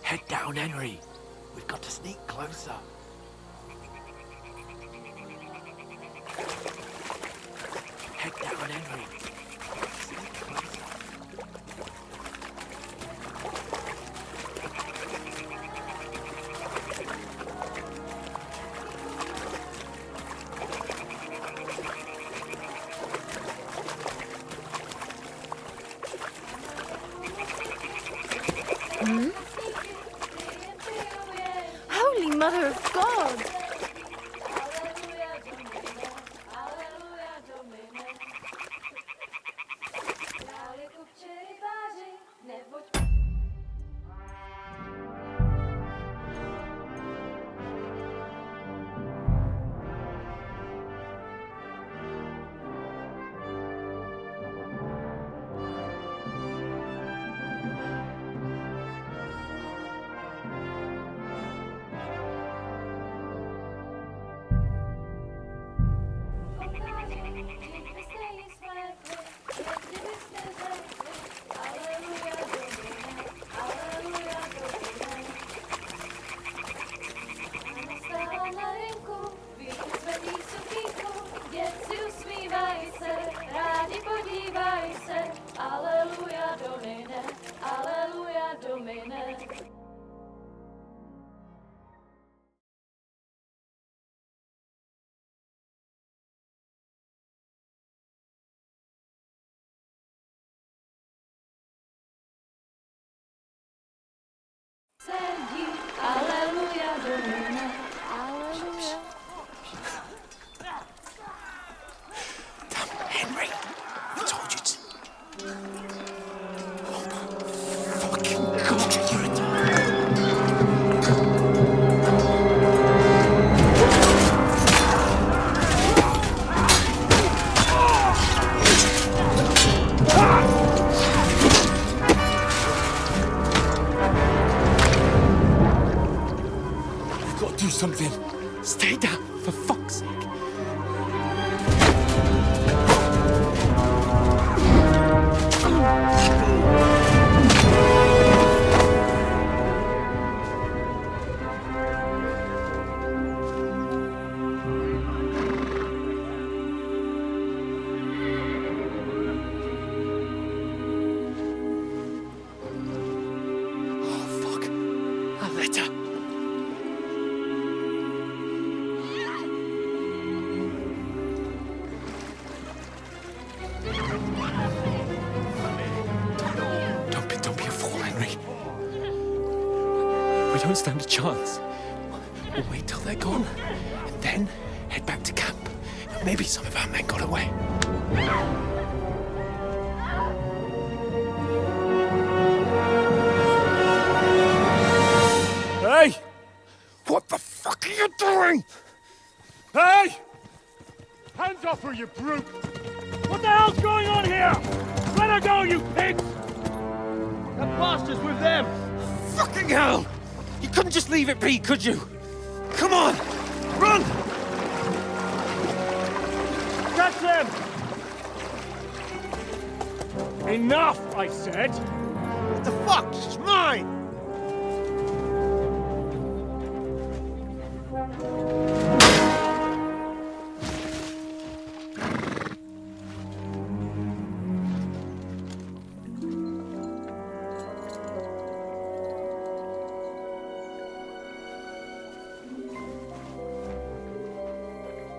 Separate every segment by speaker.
Speaker 1: Head down, Henry. We've got to sneak closer. Head down, Henry. Sneak closer.
Speaker 2: Hmm? Holy Mother of God!
Speaker 3: Alleluia, Domine.
Speaker 2: Hallelujah.
Speaker 1: Damn, Henry. I told you to. Oh my fucking God, you're a... We've got to do something. Stay down, for fuck's sake. Oh, fuck. A letter. Don't be a fool, Henry. We don't stand a chance. We'll wait till they're gone, and then head back to camp. Maybe some of our men got away. Hey! What the fuck are you doing?
Speaker 4: Hey! Hands off her, you brute! What the hell's going on here? Let her go, you pigs! That bastard's with them!
Speaker 1: Fucking hell! You couldn't just leave it be, could you? Come on! Run!
Speaker 4: Catch them! Enough, I said!
Speaker 1: What the fuck? She's mine!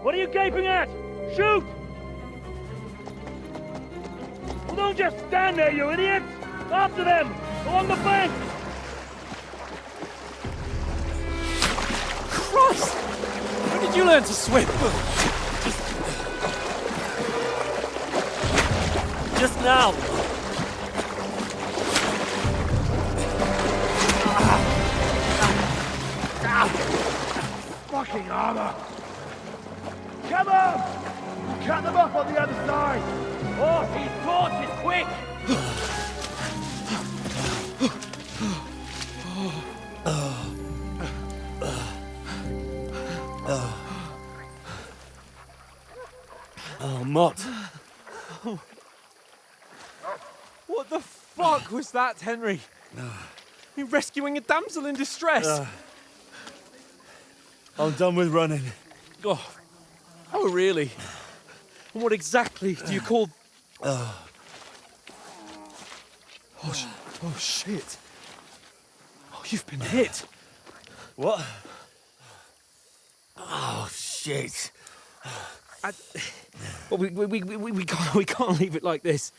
Speaker 4: What are you gaping at? Shoot! Well, don't just stand there, you idiots! After them! Along the bank!
Speaker 1: Christ! When did you learn to swim? Just now.
Speaker 4: Fucking armor! Come on! Cut them off on the other side! Oh, these torches, quick!
Speaker 1: Oh, Mott.
Speaker 5: What the fuck was that, Henry?
Speaker 1: You're rescuing a damsel in distress.
Speaker 4: I'm done with running.
Speaker 1: Oh, really? And what exactly do you call... Oh, shit. Oh, you've been hit.
Speaker 4: What? Oh, shit.
Speaker 1: Well, we can't leave it like this.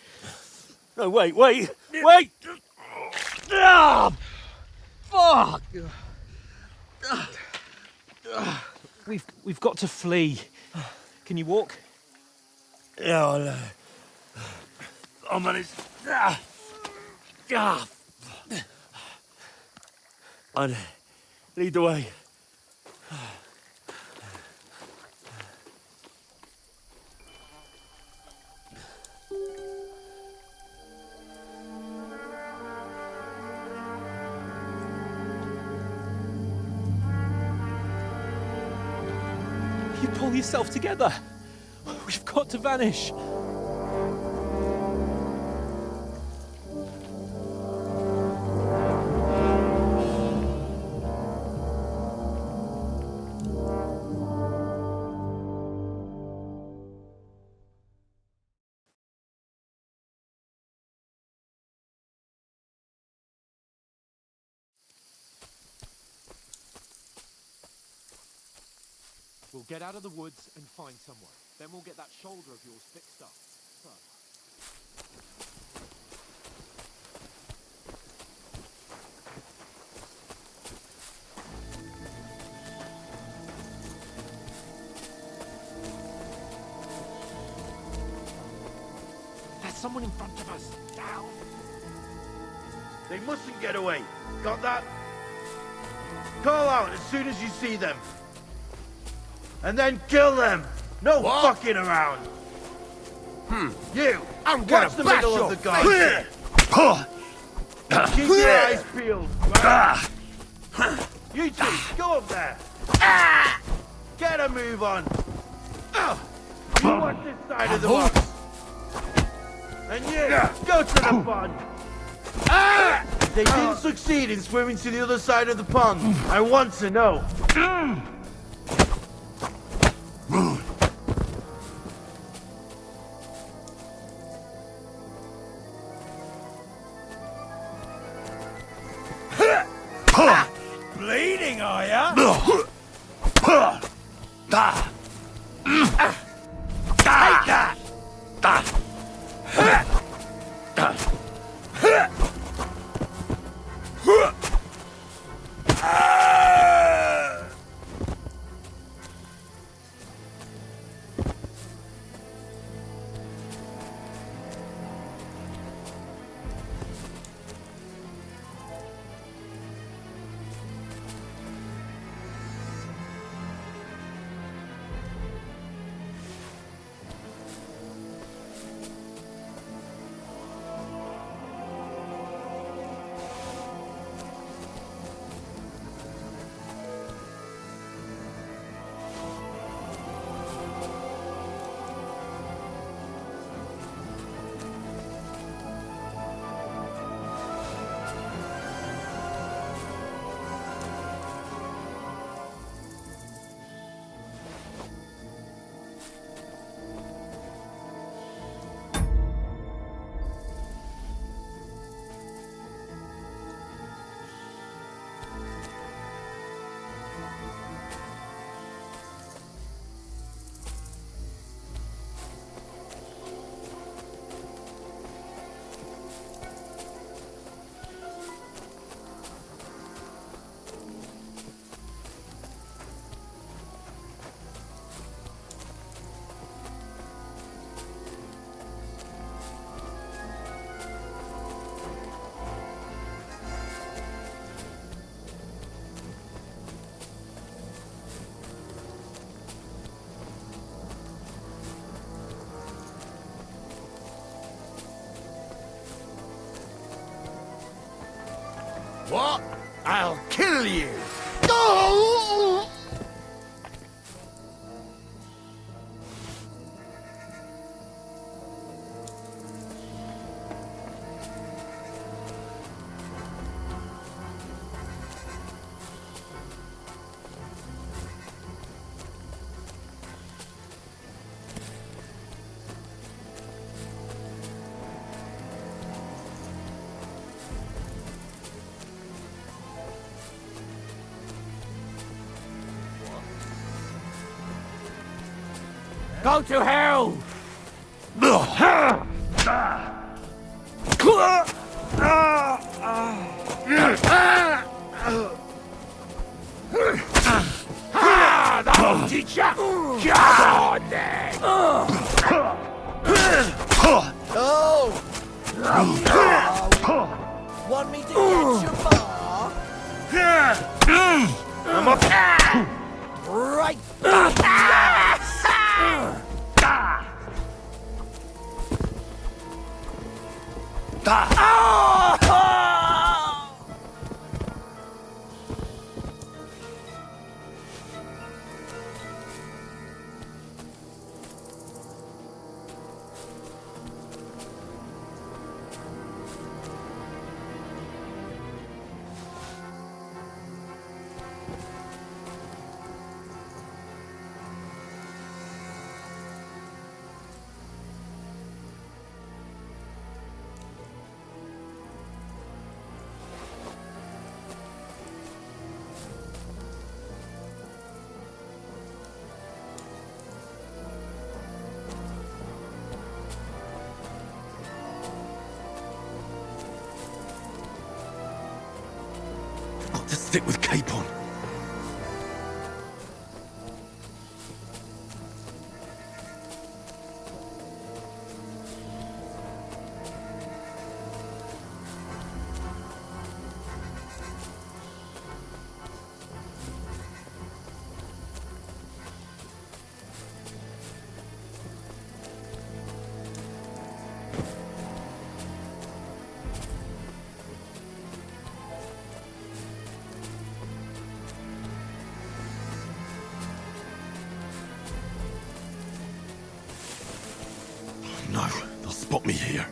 Speaker 4: No, wait! Ah, fuck!
Speaker 1: We've got to flee. Can you walk?
Speaker 4: Yeah, I'll manage. I'd lead the way.
Speaker 1: You pull yourself together. We've got to vanish. We'll get out of the woods and find somewhere. Then we'll get that shoulder of yours fixed up. There's someone in front of us. Down.
Speaker 5: They mustn't get away. Got that? Call out as soon as you see them. And then kill them. No fucking around. You.
Speaker 6: I'm
Speaker 5: Watch
Speaker 6: gonna
Speaker 5: the
Speaker 6: bash
Speaker 5: middle
Speaker 6: your
Speaker 5: of the guy. Keep your eyes peeled. Right? You two, go up there. Get a move on. You watch this side of the box. And you, go to the pond. They didn't succeed in swimming to the other side of the pond. I want to know.
Speaker 6: Bleeding, are ya? What? I'll kill you! Oh!
Speaker 4: Go to hell! That'll teach ya! Come on then!
Speaker 6: Want me to get your bar?
Speaker 4: I'm up!
Speaker 6: Right.
Speaker 1: Got to stick with Capon. No, they'll spot me here.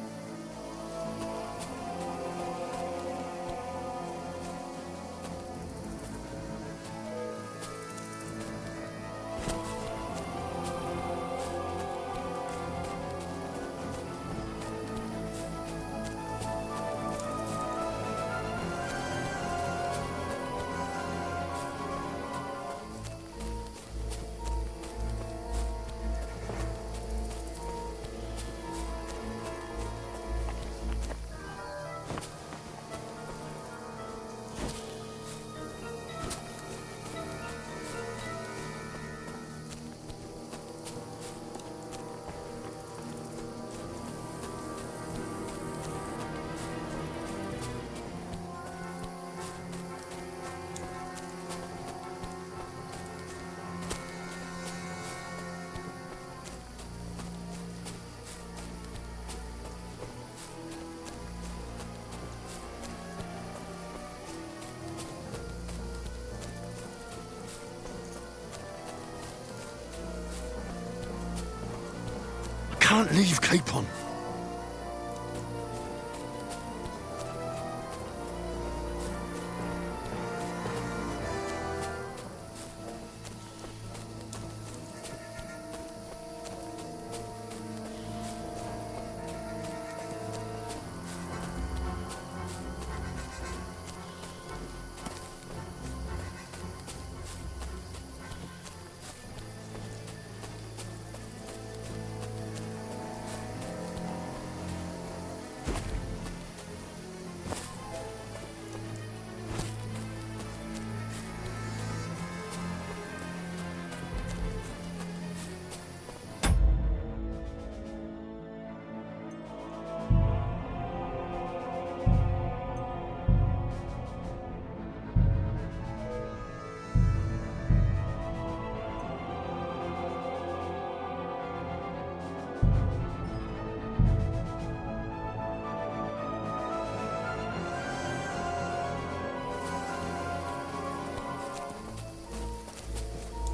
Speaker 1: Can't leave Capon.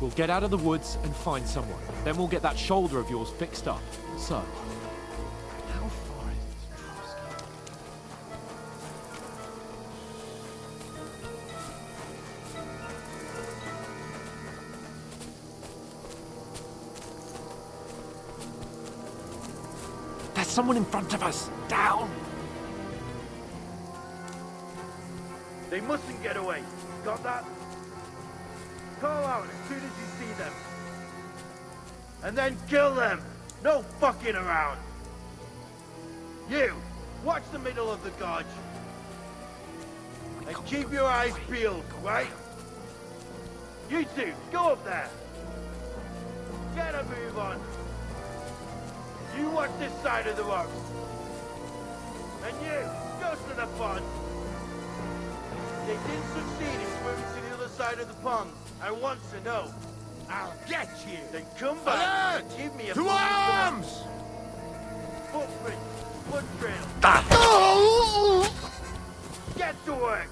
Speaker 7: We'll get out of the woods and find someone. Then we'll get that shoulder of yours fixed up. So, how far is Trusky? There's someone in front of us! Down!
Speaker 5: They mustn't get away. Got that? Call out as soon as you see them. and then kill them. No fucking around. You, watch the middle of the gorge. And keep your eyes peeled, right? You two, go up there. Get a move on. You watch this side of the rocks. And you, go to the pond. They didn't succeed in swimming to the other side of the pond. I want to know.
Speaker 8: I'll get you!
Speaker 5: Then come back and give me a
Speaker 8: To arms!
Speaker 5: footprint, foot trail.
Speaker 8: Ah.
Speaker 5: Get to work.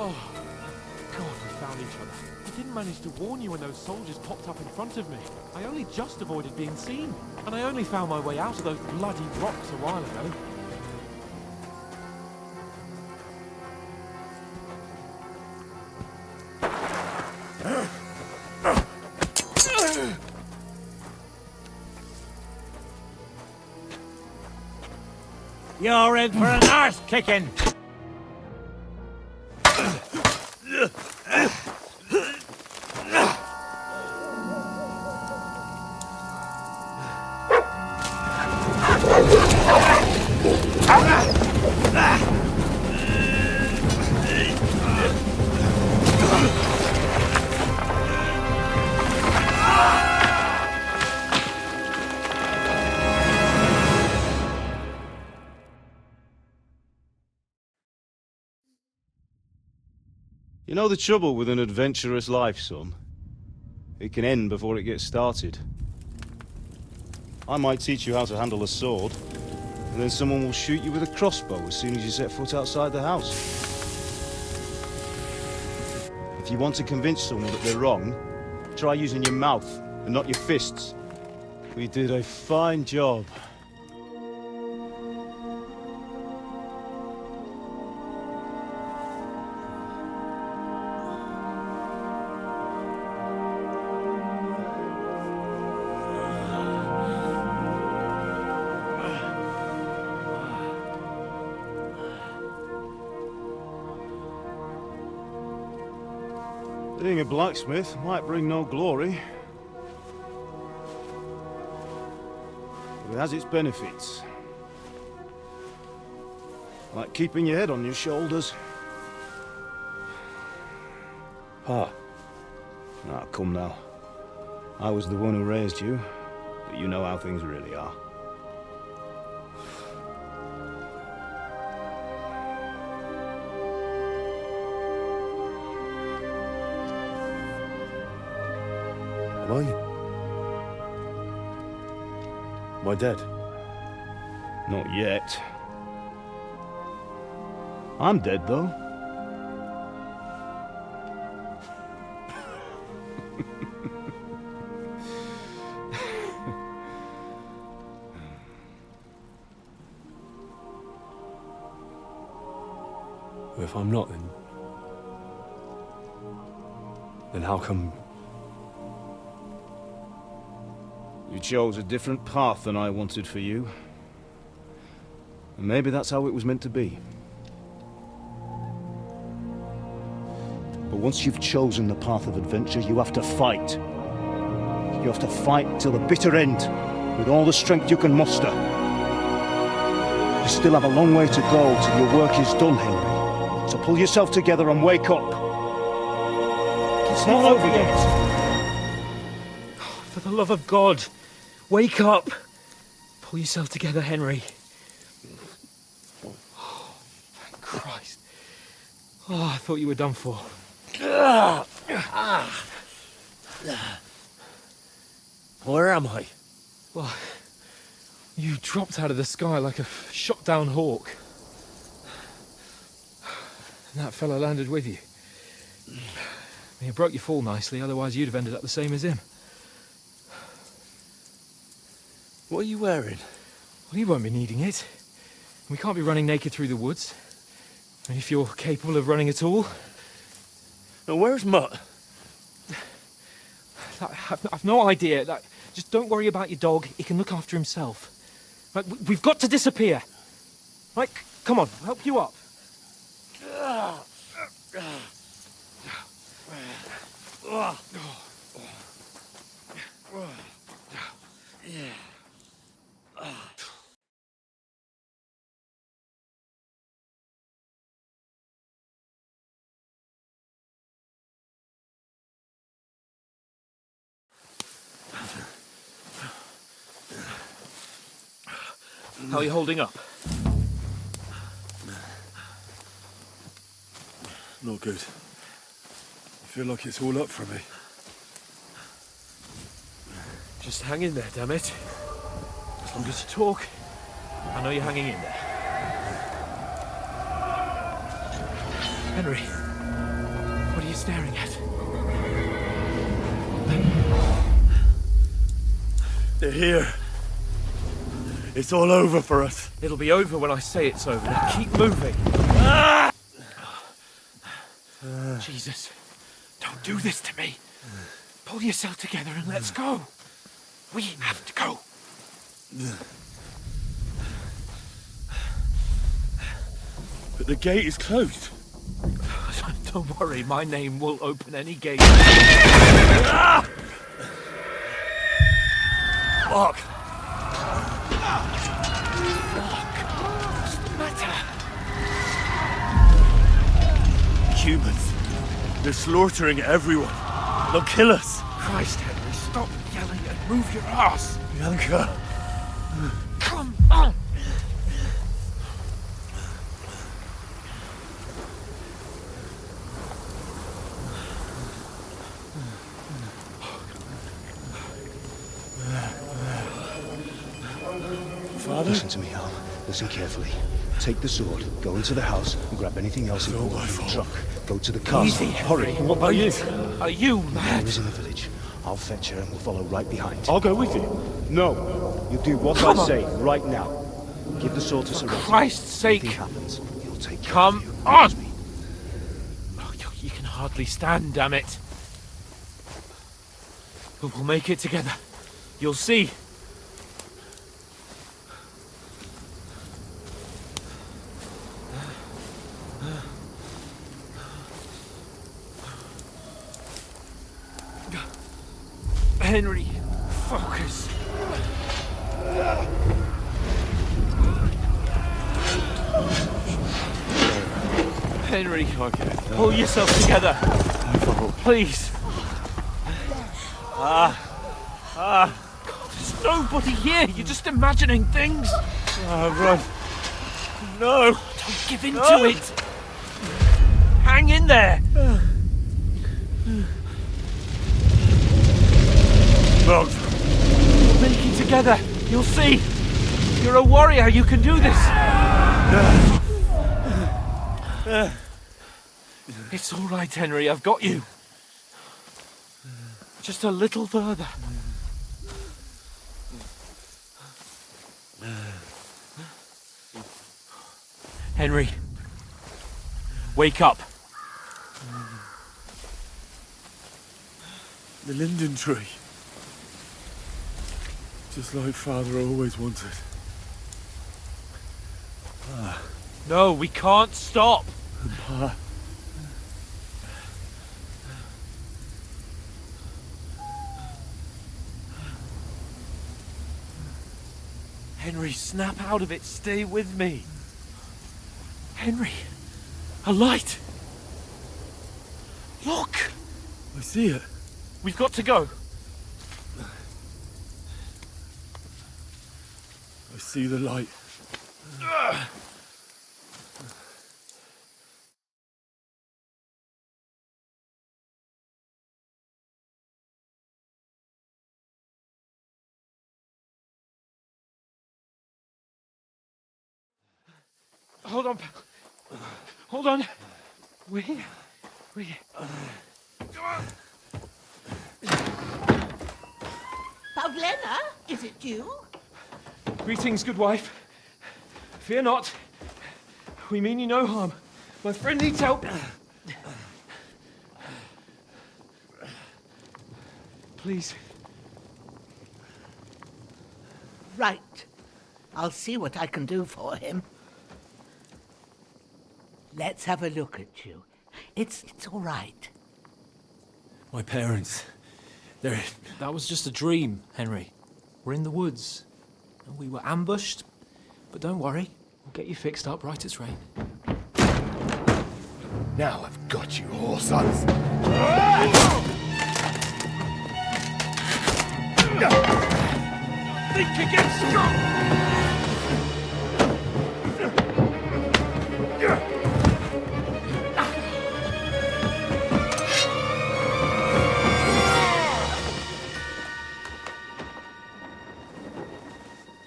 Speaker 7: Oh, God, we found each other. I didn't manage to warn you when those soldiers popped up in front of me. I only just avoided being seen. And I only found my way out of those bloody rocks a while ago.
Speaker 4: You're in for an arse kicking!
Speaker 9: You know the trouble with an adventurous life, son? It can end before it gets started. I might teach you how to handle a sword, and then someone will shoot you with a crossbow as soon as you set foot outside the house. If you want to convince someone that they're wrong, try using your mouth and not your fists. We did a fine job. Being a blacksmith might bring no glory, but it has its benefits. Like keeping your head on your shoulders. Ah, come now. I was the one who raised you, but you know how things really are.
Speaker 10: Am I? Am I dead?
Speaker 9: Not yet. I'm dead, though.
Speaker 10: Well, if I'm not, then how come?
Speaker 9: You chose a different path than I wanted for you. And maybe that's how it was meant to be. But once you've chosen the path of adventure, you have to fight. You have to fight till the bitter end, with all the strength you can muster. You still have a long way to go till your work is done, Henry. So pull yourself together and wake up. It's not over yet.
Speaker 7: For the love of God, wake up! Pull yourself together, Henry. Oh, thank Christ. Oh, I thought you were done for.
Speaker 10: Where am I?
Speaker 7: Well, you dropped out of the sky like a shot-down hawk. And that fella landed with you. He broke your fall nicely, otherwise you'd have ended up the same as him.
Speaker 10: What are you wearing?
Speaker 7: Well, you won't be needing it. We can't be running naked through the woods. And if you're capable of running at all.
Speaker 10: Now, where's Mutt?
Speaker 7: I've no idea. Just don't worry about your dog. He can look after himself. Right, we've got to disappear. Right, come on, I'll help you up. How are you holding up?
Speaker 10: Not good. I feel like it's all up for me.
Speaker 7: Just hang in there, damn it. As long as you talk, I know you're hanging in there. Henry, what are you staring at?
Speaker 10: They're here. It's all over for us.
Speaker 7: It'll be over when I say it's over. Now keep moving. Jesus, don't do this to me. Pull yourself together and let's go. We have to go.
Speaker 10: But the gate is closed.
Speaker 7: Don't worry, my name will open any gate.
Speaker 10: Fuck.
Speaker 7: What's the matter?
Speaker 10: Humans. They're slaughtering everyone. They'll kill us.
Speaker 7: Christ, Henry, stop yelling and move your ass.
Speaker 10: Bianca.
Speaker 7: Come on.
Speaker 10: Father?
Speaker 9: Listen to me, Al. Listen carefully. Take the sword, go into the house, and grab anything else important from the truck. Go to the castle.
Speaker 7: Easy,
Speaker 9: Hurry.
Speaker 7: Henry. What about you? Are you
Speaker 9: Mother
Speaker 7: mad?
Speaker 9: is in the village. I'll fetch her and we'll follow right behind.
Speaker 10: I'll go with you.
Speaker 9: No. You do what I say right now. Give the sword to Sir Richard.
Speaker 7: Christ's sake.
Speaker 9: If anything happens, he'll take care
Speaker 7: Come
Speaker 9: of you.
Speaker 7: on.
Speaker 9: Promise me.
Speaker 7: Oh, you can hardly stand, damn it. But we'll make it together. You'll see. Henry, focus. Henry, pull yourself together. Please. God, there's nobody here. You're just imagining things.
Speaker 10: Run. No.
Speaker 7: Don't give in to it. Hang in there.
Speaker 10: Mugs.
Speaker 7: We'll make it together. You'll see. You're a warrior. You can do this. It's all right, Henry. I've got you. Just a little further. Henry, wake up.
Speaker 10: The linden tree. Just like Father always wanted.
Speaker 7: No, we can't stop.
Speaker 10: Pa.
Speaker 7: Henry, snap out of it. Stay with me. Henry, a light. Look.
Speaker 10: I see it.
Speaker 7: We've got to go.
Speaker 10: I see the light.
Speaker 7: Hold on. Hold on. We.
Speaker 6: Pavlena, is it you?
Speaker 7: Greetings, good wife. Fear not. We mean you no harm. My friend needs help. Please.
Speaker 6: Right. I'll see what I can do for him. Let's have a look at you. It's all right.
Speaker 1: My parents. They're...
Speaker 11: That was just a dream, Henry. We're in the woods. And we were ambushed. But don't worry. We'll get you fixed up right as rain.
Speaker 8: Now I've got you, whore sons.
Speaker 4: Think again, strong!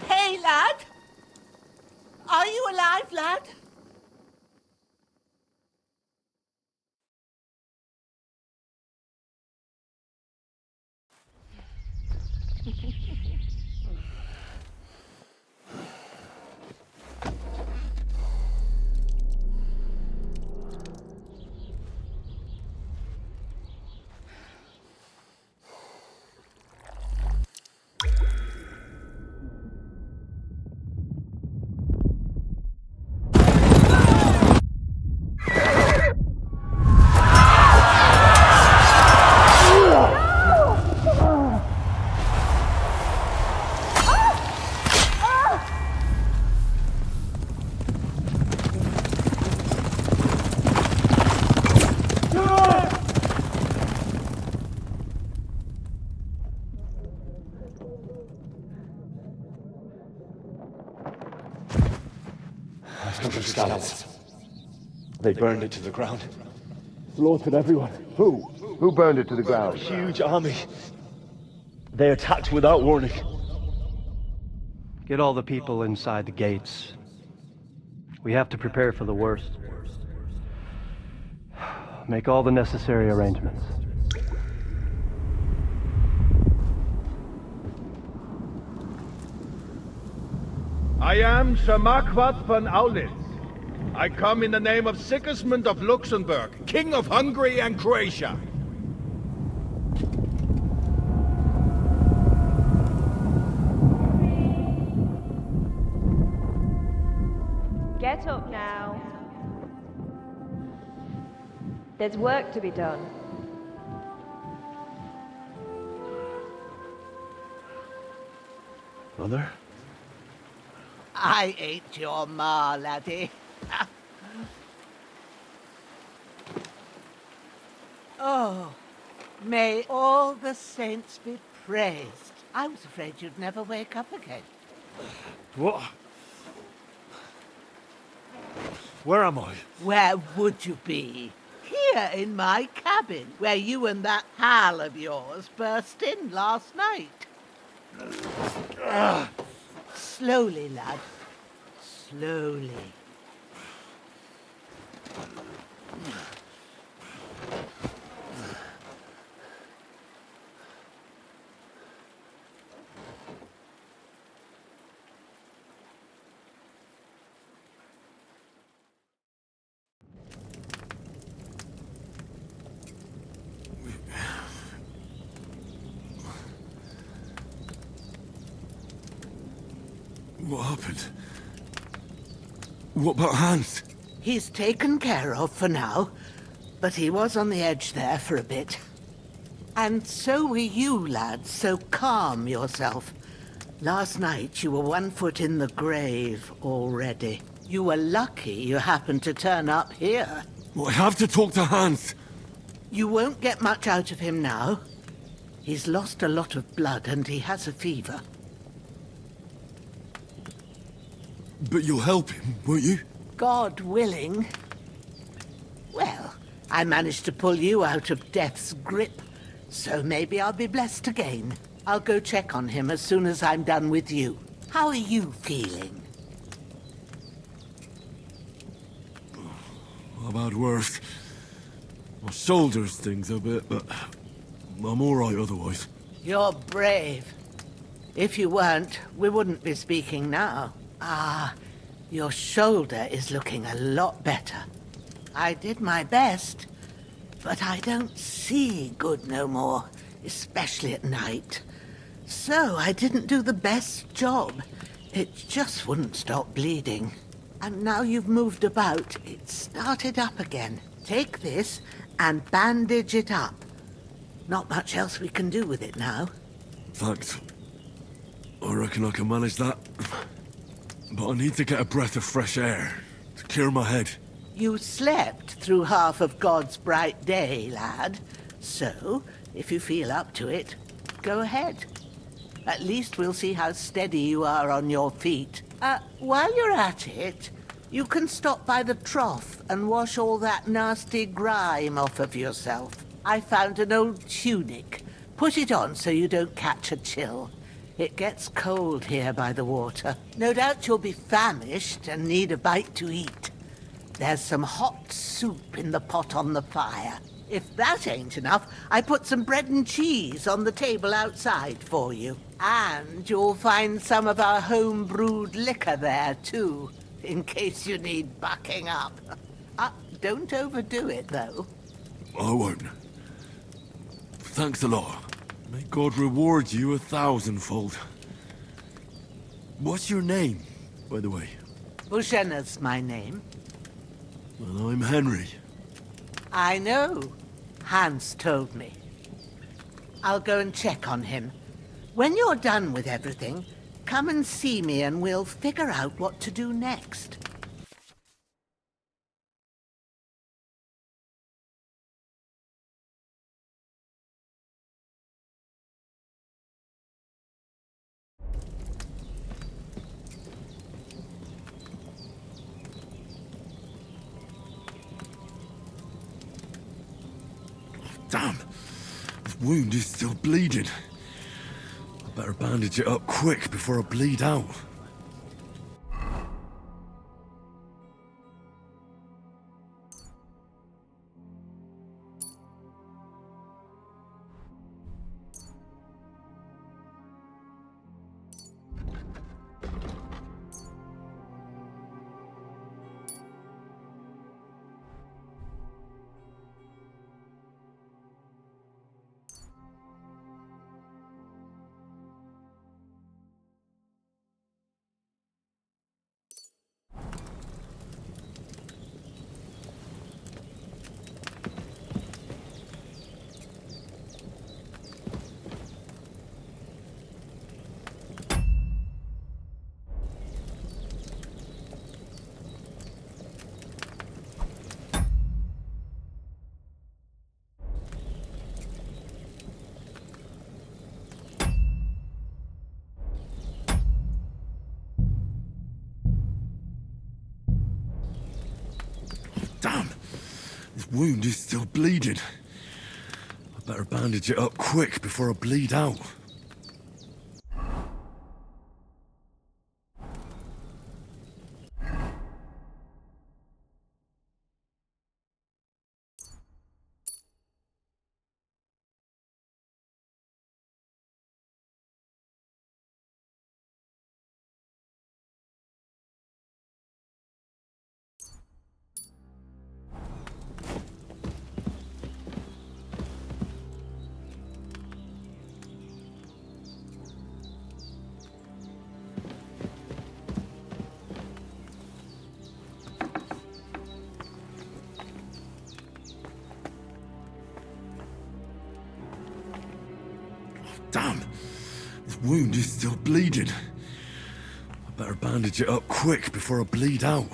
Speaker 6: Hey, lad! Are you alive, lad?
Speaker 1: Scallops. They burned it to the ground.
Speaker 10: Slaughtered everyone.
Speaker 8: Who? Who burned it to the ground?
Speaker 9: Huge army. They attacked without warning.
Speaker 12: Get all the people inside the gates. We have to prepare for the worst. Make all the necessary arrangements.
Speaker 5: I am Sir Marquardt von Aulitz. I come in the name of Sigismund of Luxembourg, King of Hungary and Croatia.
Speaker 3: Get up now. There's work to be done.
Speaker 10: Mother?
Speaker 6: I ain't your ma, laddie. Oh, may all the saints be praised. I was afraid you'd never wake up again.
Speaker 10: What? Where am I?
Speaker 6: Where would you be? Here. here in my cabin, where you and that pal of yours burst in last night. Slowly, lad. Slowly.
Speaker 10: What happened? What about Hans?
Speaker 6: He's taken care of for now, but he was on the edge there for a bit. And so were you, lad, so calm yourself. Last night you were 1 foot in the grave already. You were lucky you happened to turn up here.
Speaker 10: Well, I have to talk to Hans.
Speaker 6: You won't get much out of him now. He's lost a lot of blood and he has a fever.
Speaker 10: But you'll help him, won't you?
Speaker 6: God willing. Well, I managed to pull you out of death's grip, so maybe I'll be blessed again. I'll go check on him as soon as I'm done with you. How are you feeling?
Speaker 10: I've had worse. My shoulders stings a bit, but I'm all right otherwise.
Speaker 6: You're brave. If you weren't, we wouldn't be speaking now. Ah, your shoulder is looking a lot better. I did my best, but I don't see good no more, especially at night. So I didn't do the best job. It just wouldn't stop bleeding. And now you've moved about, it started up again. Take this and bandage it up. Not much else we can do with it now.
Speaker 10: Thanks. I reckon I can manage that. But I need to get a breath of fresh air to clear my head.
Speaker 6: You slept through half of God's bright day, lad. So, if you feel up to it, go ahead. At least we'll see how steady you are on your feet. While you're at it, you can stop by the trough and wash all that nasty grime off of yourself. I found an old tunic. Put it on so you don't catch a chill. It gets cold here by the water. No doubt you'll be famished and need a bite to eat. There's some hot soup in the pot on the fire. If that ain't enough, I put some bread and cheese on the table outside for you. And you'll find some of our home-brewed liquor there, too, in case you need bucking up. Don't overdo it, though.
Speaker 10: I won't. Thanks a lot. May God reward you 1,000-fold. What's your name, by the way?
Speaker 6: Bushenna's my name.
Speaker 10: Well, I'm Henry.
Speaker 6: I know. Hans told me. I'll go and check on him. When you're done with everything, come and see me and we'll figure out what to do next.
Speaker 10: Damn! This wound is still bleeding. I better bandage it up quick before I bleed out. wound is still bleeding. I better bandage it up quick before I bleed out. Damn! This wound is still bleeding. I better bandage it up quick before I bleed out.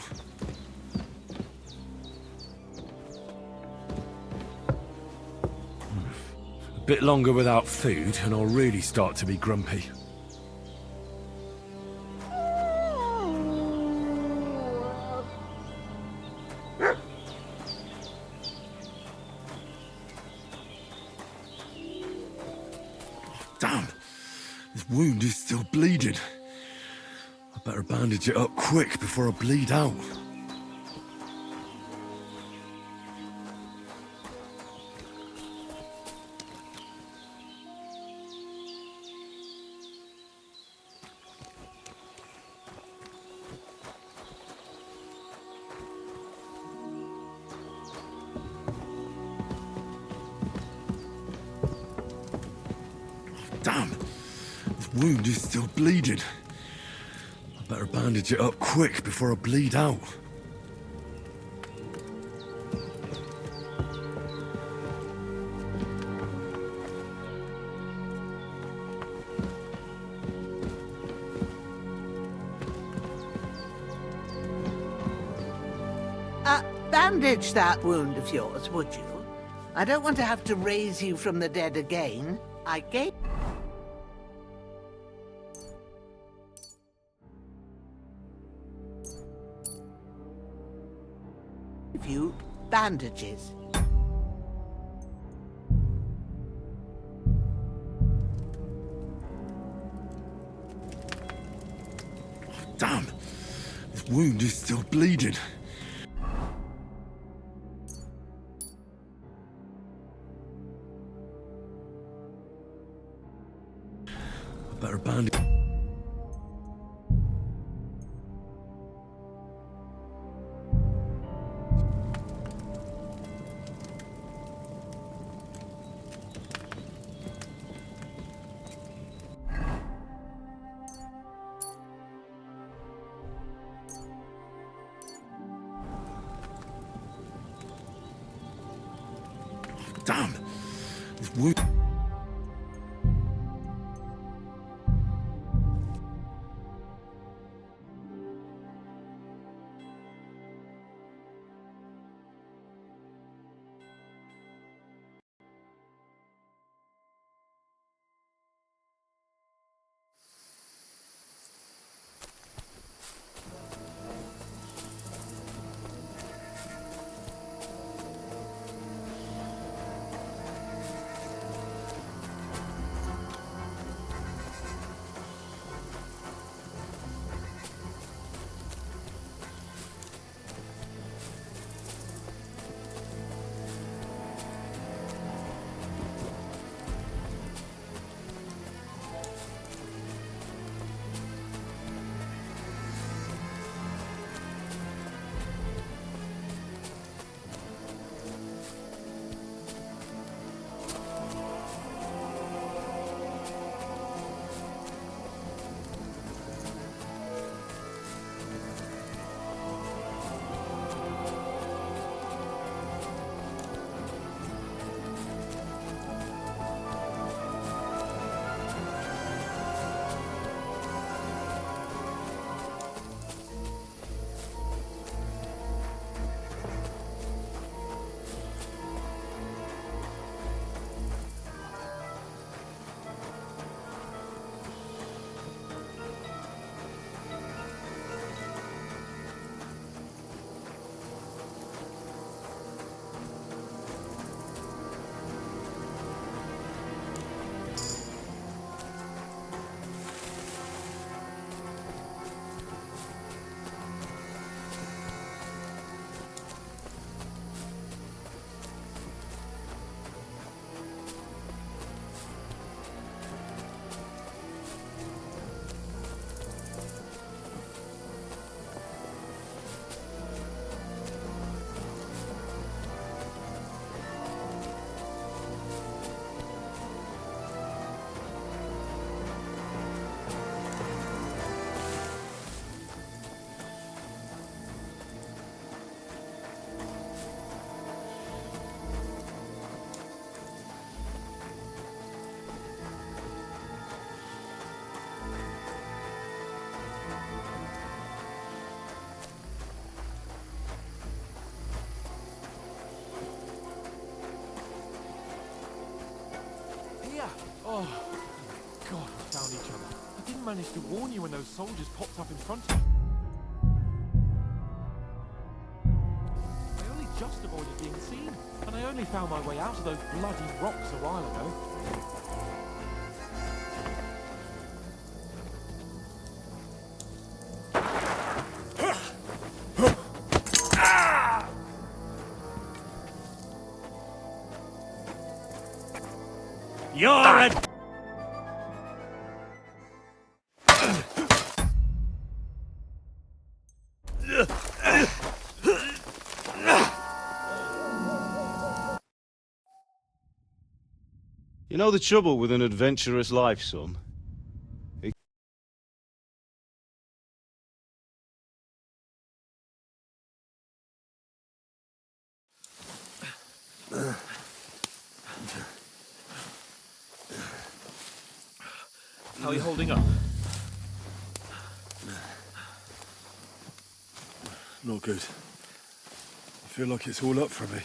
Speaker 10: A bit longer without food and I'll really start to be grumpy. Damn! This wound is still bleeding. I better bandage it up quick before I bleed out. Damn! This wound is still bleeding. I better bandage it up quick before I bleed out.
Speaker 6: Bandage that wound of yours, would you? I don't want to have to raise you from the dead again. I gave you bandages.
Speaker 10: Damn! This wound is still bleeding. I better bandage. Damn! This wound.
Speaker 7: manage to warn you when those soldiers popped up in front of me. I only just avoided being seen, and I only found my way out of those bloody rocks a while ago.
Speaker 4: You're a...
Speaker 9: You know the trouble with an adventurous life, son?
Speaker 7: How are you holding up?
Speaker 10: Not good. I feel like it's all up for me.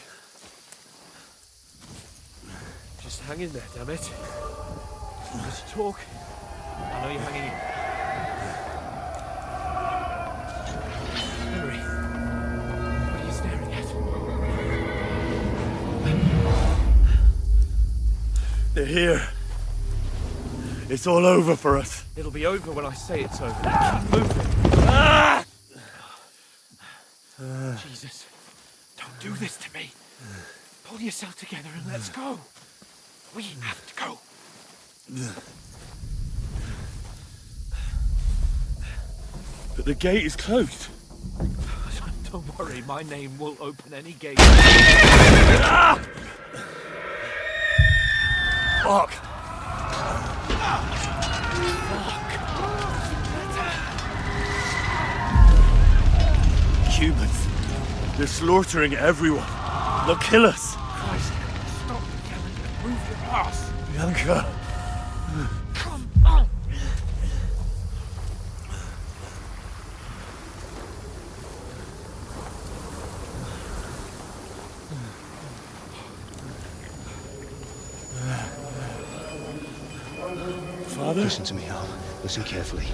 Speaker 7: Just hang in there, damn it. Let's talk. I know you're hanging in. Henry, what are you staring at?
Speaker 10: They're here. It's all over for us.
Speaker 7: It'll be over when I say it's over. Keep moving. Jesus, don't do this to me. Pull yourself together and let's go. We have to go.
Speaker 10: But the gate is closed.
Speaker 7: Don't worry, my name will open any gate.
Speaker 10: Fuck. Humans. They're slaughtering everyone. They'll kill us.
Speaker 7: Christ, stop yelling and move your ass.
Speaker 10: Bianca.
Speaker 7: Come on.
Speaker 10: Father?
Speaker 13: Listen to me, Al. Listen carefully.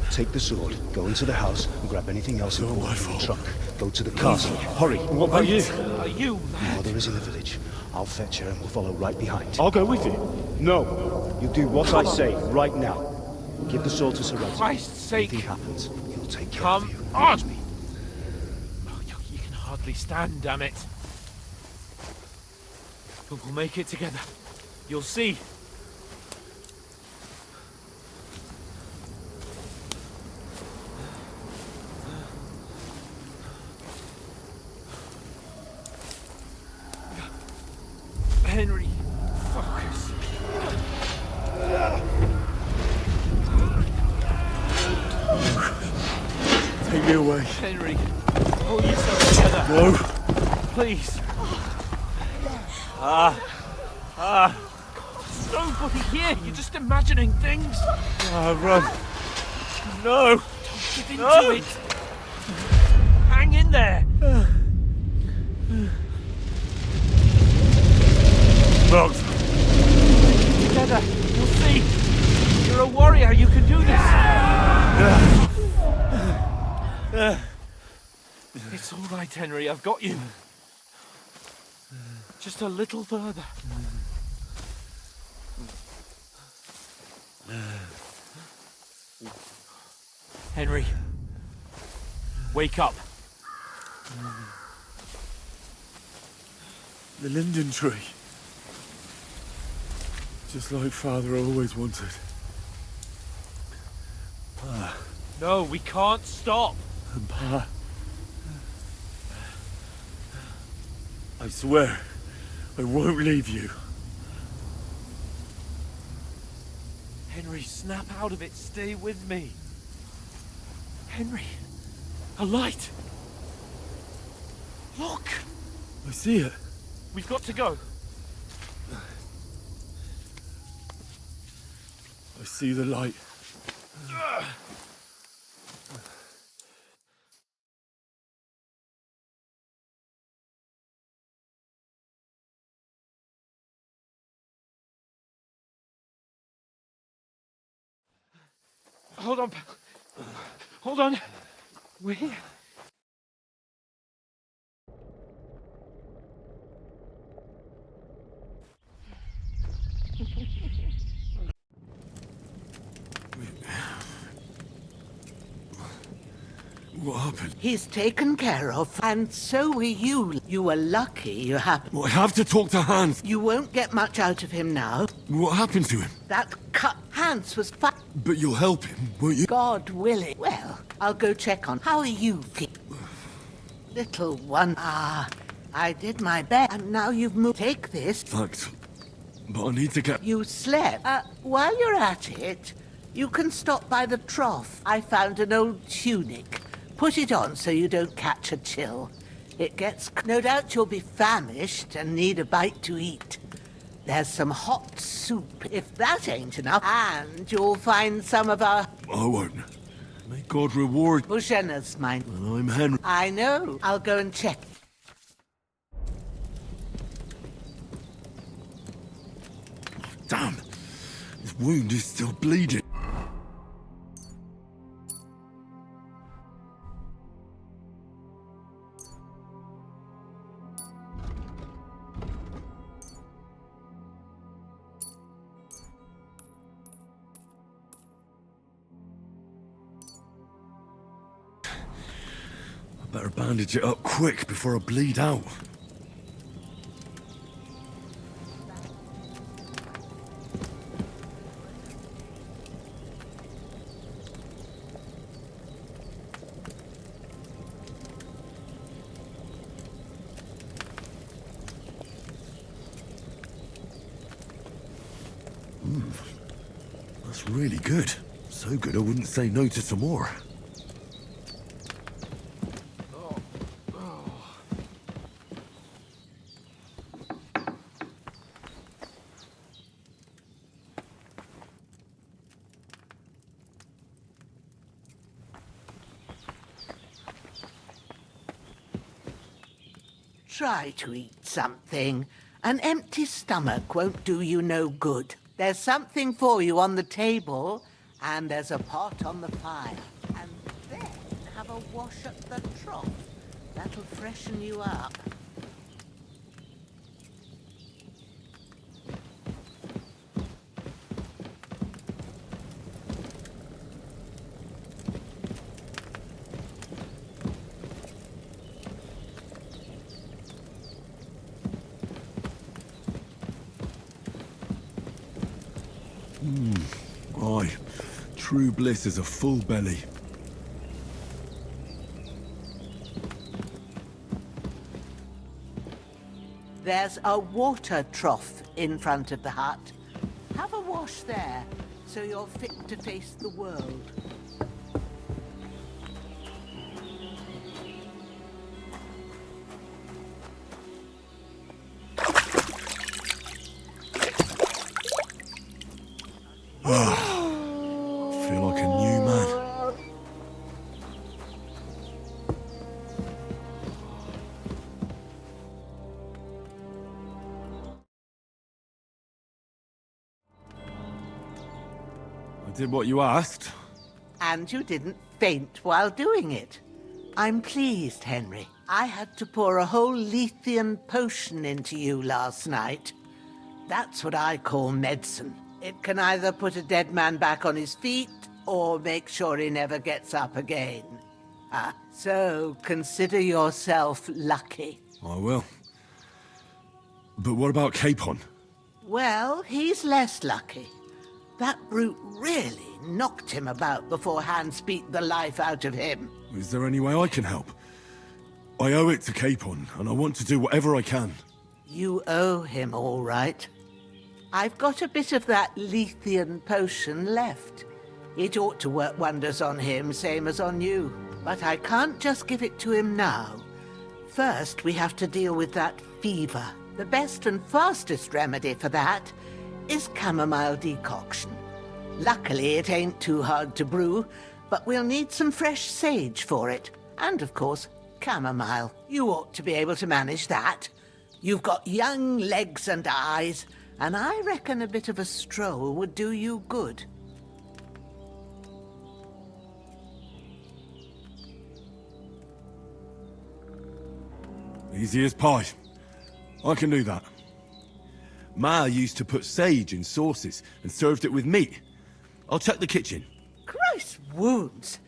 Speaker 13: Take the sword, go into the house, and grab anything else important from the truck. Go to the castle. Hurry.
Speaker 10: What about you?
Speaker 7: Are you
Speaker 13: Your mother is in the village. I'll fetch her and we'll follow right behind.
Speaker 10: I'll go with you.
Speaker 13: No. You do what I say right now. Give the sword to Sarati.
Speaker 7: Christ's sake.
Speaker 13: Anything happens, he'll take care
Speaker 7: Come
Speaker 13: of you.
Speaker 7: on. Me. Oh, you can hardly stand, damn it. But we'll make it together. You'll see. Henry, focus.
Speaker 10: Take me away.
Speaker 7: Henry, pull yourself together.
Speaker 10: No.
Speaker 7: Please. There's nobody here. You're just imagining things.
Speaker 10: Run. No.
Speaker 7: Don't give in to it. Hang in there.
Speaker 10: Locked.
Speaker 7: Together. You'll see. You're a warrior. You can do this. It's all right, Henry. I've got you. Just a little further. Henry. Wake up.
Speaker 10: The linden tree. Just like Father always wanted. Pa.
Speaker 7: No, we can't stop.
Speaker 10: Pa. I swear, I won't leave you.
Speaker 7: Henry, snap out of it. Stay with me. Henry, a light. Look.
Speaker 10: I see it.
Speaker 7: We've got to go.
Speaker 10: I see the light.
Speaker 7: Hold on. Hold on. We're here.
Speaker 10: What happened?
Speaker 6: He's taken care of, and so were you. You were lucky you happened.
Speaker 10: Well, I have to talk to Hans.
Speaker 6: You won't get much out of him now.
Speaker 10: What happened to him?
Speaker 6: That cut Hans was
Speaker 10: But you'll help him, won't you?
Speaker 6: God willing. Well, I'll go check on. How are you, little one? I did my best, and now you've moved. Take this.
Speaker 10: Thanks. But I need to get...
Speaker 6: You slept. While you're at it, you can stop by the trough. I found an old tunic. Put it on so you don't catch a chill. It gets... No doubt you'll be famished and need a bite to eat. There's some hot soup, if that ain't enough. And you'll find some of our...
Speaker 10: I won't. May God reward...
Speaker 6: Bushena's mine.
Speaker 10: And I'm Henry.
Speaker 6: I know. I'll go and check.
Speaker 10: Damn! His wound is still bleeding. I better bandage it up quick before I bleed out. That's really good. So good I wouldn't say no to some more.
Speaker 6: Try to eat something. An empty stomach won't do you no good. There's something for you on the table, and there's a pot on the fire. And then have a wash at the trough. That'll freshen you up.
Speaker 10: Aye. True bliss is a full belly.
Speaker 6: There's a water trough in front of the hut. Have a wash there, so you're fit to face the world.
Speaker 10: Feel like a new man. I did what you asked.
Speaker 6: And you didn't faint while doing it. I'm pleased, Henry. I had to pour a whole Lethean potion into you last night. That's what I call medicine. It can either put a dead man back on his feet, or make sure he never gets up again. So consider yourself lucky.
Speaker 10: I will. But what about Capon?
Speaker 6: Well, he's less lucky. That brute really knocked him about before Hans beat the life out of him.
Speaker 10: Is there any way I can help? I owe it to Capon, and I want to do whatever I can.
Speaker 6: You owe him, all right. I've got a bit of that Lethean potion left. It ought to work wonders on him, same as on you. But I can't just give it to him now. First, we have to deal with that fever. The best and fastest remedy for that is chamomile decoction. Luckily, it ain't too hard to brew, but we'll need some fresh sage for it. And, of course, chamomile. You ought to be able to manage that. You've got young legs and eyes, and I reckon a bit of a stroll would do you good.
Speaker 10: Easy as pie. I can do that. Ma used to put sage in sauces and served it with meat. I'll check the kitchen.
Speaker 6: Christ wounds.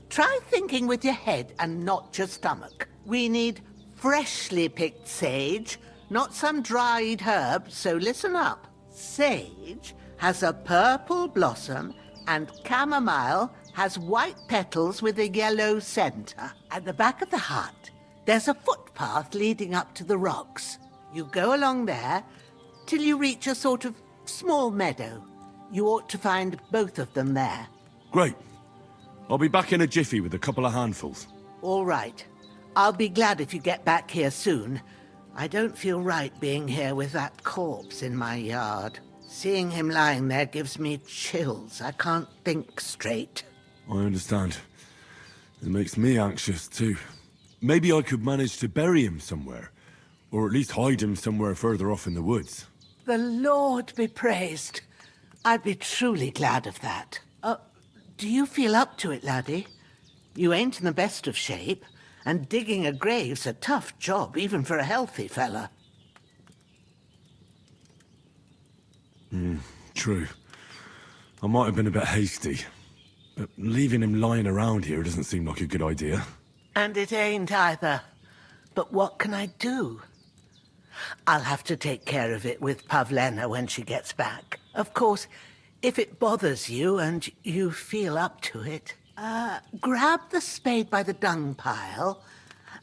Speaker 6: Try thinking with your head and not your stomach. We need freshly picked sage, not some dried herb, so listen up. Sage has a purple blossom and chamomile has white petals with a yellow center. At the back of the hut, there's a footpath leading up to the rocks. You go along there till you reach a sort of small meadow. You ought to find both of them there.
Speaker 10: Great. I'll be back in a jiffy with a couple of handfuls.
Speaker 6: All right. I'll be glad if you get back here soon. I don't feel right being here with that corpse in my yard. Seeing him lying there gives me chills. I can't think straight.
Speaker 10: I understand. It makes me anxious, too. Maybe I could manage to bury him somewhere. Or at least hide him somewhere further off in the woods.
Speaker 6: The Lord be praised. I'd be truly glad of that. Do you feel up to it, laddie? You ain't in the best of shape, and digging a grave's a tough job, even for a healthy fella.
Speaker 10: True. I might have been a bit hasty, but leaving him lying around here doesn't seem like a good idea.
Speaker 6: And it ain't either. But what can I do? I'll have to take care of it with Pavlena when she gets back. Of course, if it bothers you and you feel up to it, grab the spade by the dung pile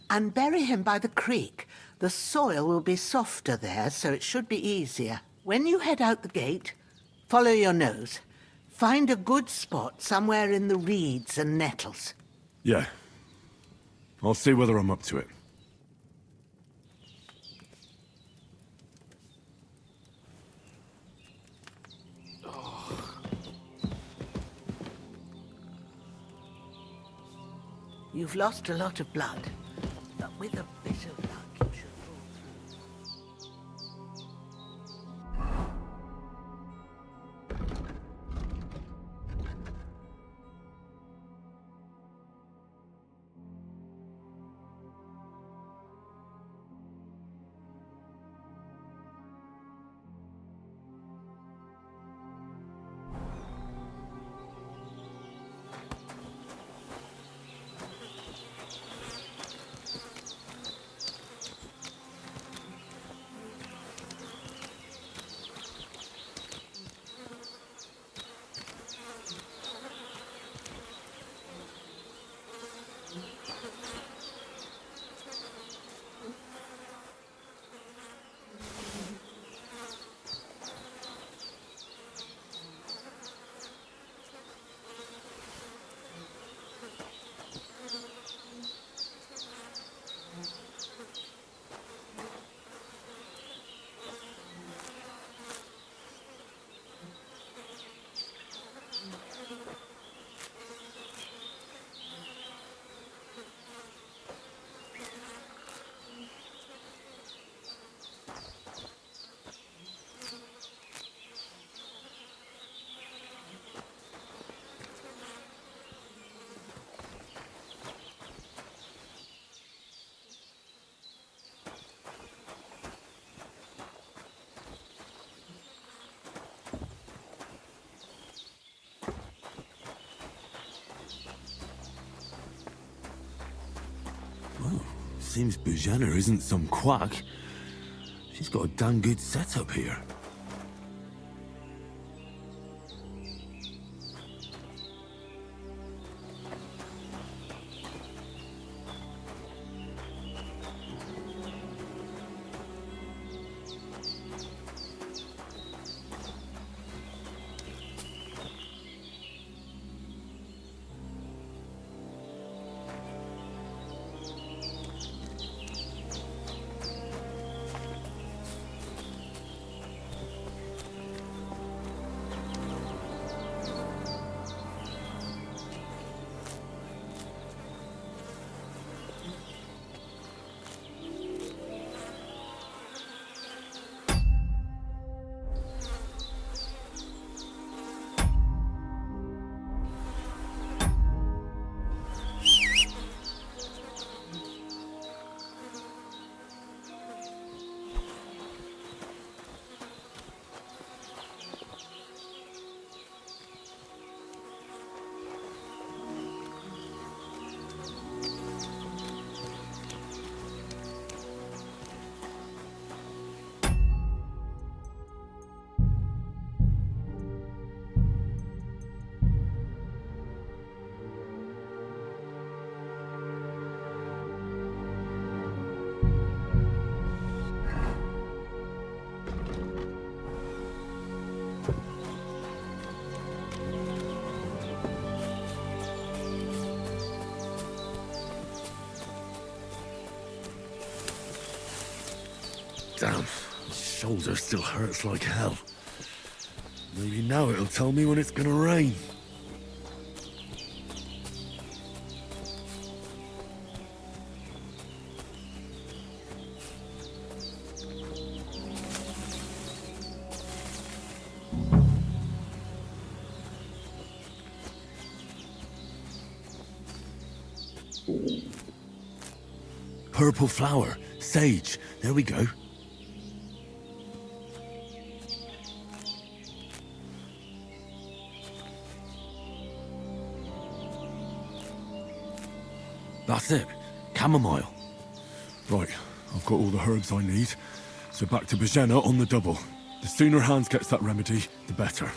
Speaker 6: and bury him by the creek. The soil will be softer there, so it should be easier. When you head out the gate, follow your nose. Find a good spot somewhere in the reeds and nettles.
Speaker 10: Yeah. I'll see whether I'm up to it.
Speaker 6: You've lost a lot of blood, but with a bit of luck you should pull
Speaker 10: Seems Bujana isn't some quack. She's got a damn good setup here. Damn, my shoulder still hurts like hell. Maybe now it'll tell me when it's gonna rain. Purple flower, sage, there we go. That's it, chamomile. Right, I've got all the herbs I need, so back to Bajena on the double. The sooner Hans gets that remedy, the better.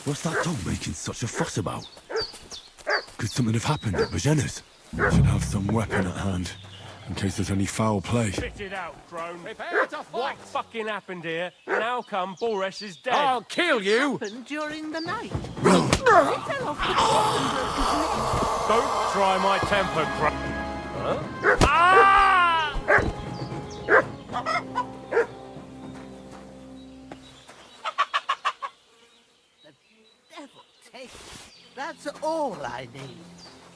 Speaker 10: What's that dog making such a fuss about? Could something have happened at Bajena's? Should have some weapon at hand, in case there's any foul play.
Speaker 4: Spit it out, crone. Prepare to fight. What fucking happened here, and how come Boris is dead?
Speaker 5: I'll kill you!
Speaker 6: Happened during the night.
Speaker 4: Don't try my temper, crone. Huh? Ah!
Speaker 6: Devil take it. That's all I need.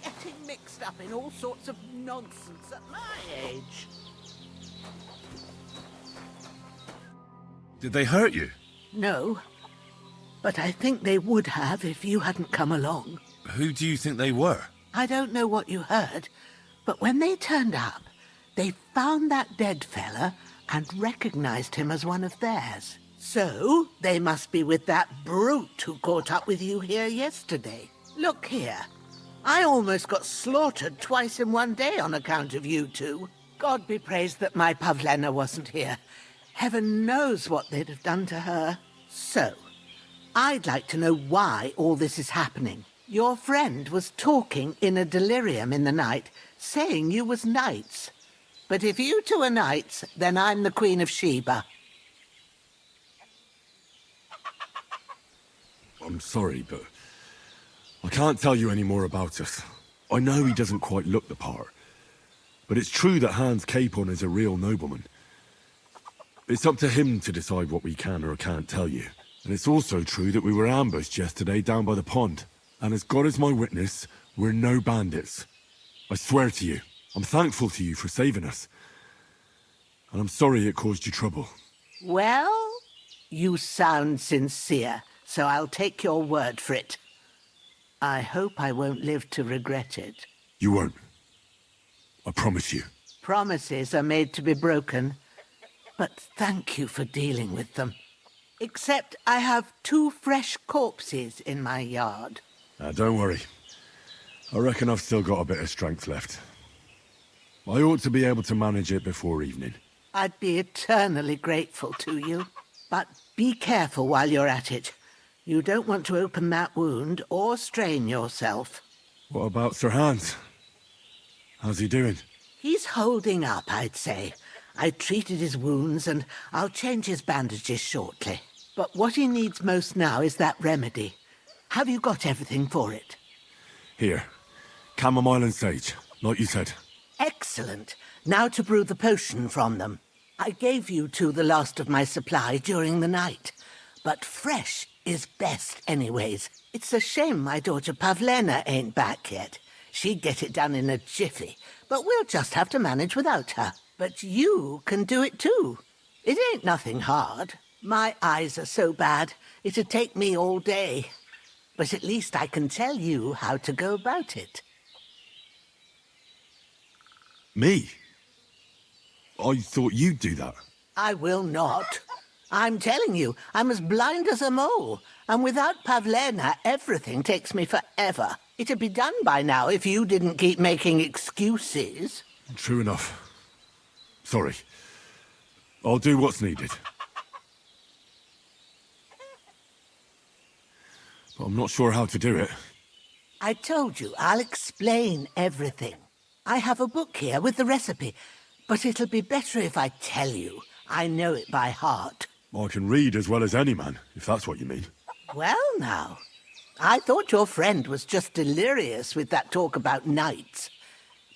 Speaker 6: Getting mixed up in all sorts of nonsense at my age.
Speaker 10: Did they hurt you?
Speaker 6: No, but I think they would have if you hadn't come along.
Speaker 10: Who do you think they were?
Speaker 6: I don't know what you heard, but when they turned up, they found that dead fella and recognized him as one of theirs. So, they must be with that brute who caught up with you here yesterday. Look here. I almost got slaughtered twice in one day on account of you two. God be praised that my Pavlena wasn't here. Heaven knows what they'd have done to her. So, I'd like to know why all this is happening. Your friend was talking in a delirium in the night, saying you was knights. But if you two are knights, then I'm the Queen of Sheba.
Speaker 10: I'm sorry, but I can't tell you any more about us. I know he doesn't quite look the part, but it's true that Hans Capon is a real nobleman. It's up to him to decide what we can or can't tell you. And it's also true that we were ambushed yesterday down by the pond. And as God is my witness, we're no bandits. I swear to you, I'm thankful to you for saving us. And I'm sorry it caused you trouble.
Speaker 6: Well, you sound sincere, so I'll take your word for it. I hope I won't live to regret it.
Speaker 10: You won't. I promise you.
Speaker 6: Promises are made to be broken, but thank you for dealing with them. Except I have 2 fresh corpses in my yard.
Speaker 10: Don't worry. I reckon I've still got a bit of strength left. I ought to be able to manage it before evening.
Speaker 6: I'd be eternally grateful to you. But be careful while you're at it. You don't want to open that wound or strain yourself.
Speaker 10: What about Sir Hans? How's he doing?
Speaker 6: He's holding up, I'd say. I treated his wounds and I'll change his bandages shortly. But what he needs most now is that remedy. Have you got everything for it?
Speaker 10: Here. Chamomile and sage, like you said.
Speaker 6: Excellent. Now to brew the potion from them. I gave you two the last of my supply during the night. But fresh is best anyways. It's a shame my daughter Pavlena ain't back yet. She'd get it done in a jiffy, but we'll just have to manage without her. But you can do it too. It ain't nothing hard. My eyes are so bad, it'd take me all day. But at least I can tell you how to go about it.
Speaker 10: Me? I thought you'd do that.
Speaker 6: I will not. I'm telling you, I'm as blind as a mole. And without Pavlena, everything takes me forever. It'd be done by now if you didn't keep making excuses.
Speaker 10: True enough. Sorry. I'll do what's needed. But I'm not sure how to do it.
Speaker 6: I told you, I'll explain everything. I have a book here with the recipe, but it'll be better if I tell you. I know it by heart.
Speaker 10: I can read as well as any man, if that's what you mean.
Speaker 6: Well, now, I thought your friend was just delirious with that talk about knights.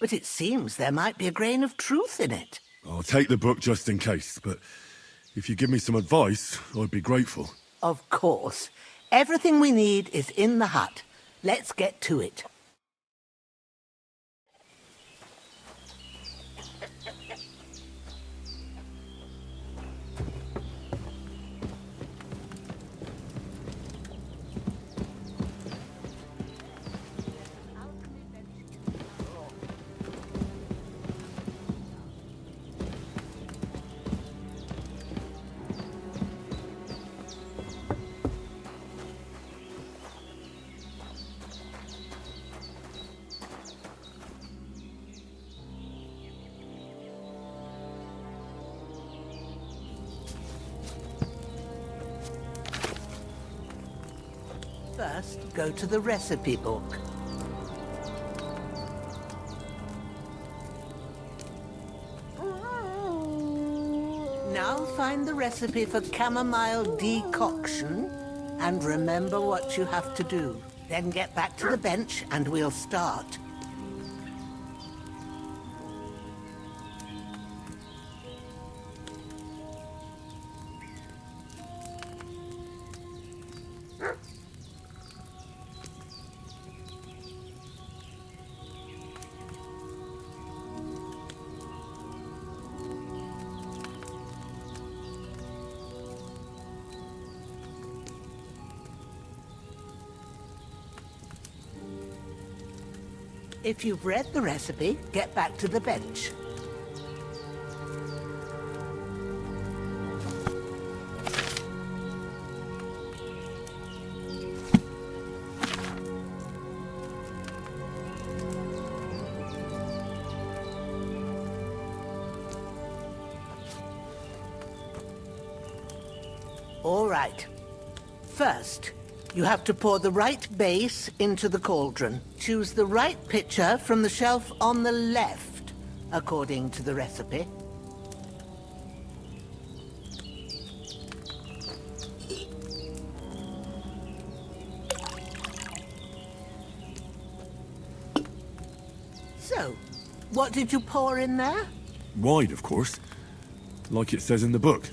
Speaker 6: But it seems there might be a grain of truth in it.
Speaker 10: I'll take the book just in case, but if you give me some advice, I'd be grateful.
Speaker 6: Of course. Everything we need is in the hut. Let's get to it. First, go to the recipe book. Now find the recipe for chamomile decoction and remember what you have to do. Then get back to the bench and we'll start. If you've read the recipe, get back to the bench. All right. First, you have to pour the right base into the cauldron. Choose the right pitcher from the shelf on the left, according to the recipe. So, what did you pour in there?
Speaker 10: Wide, of course. Like it says in the book.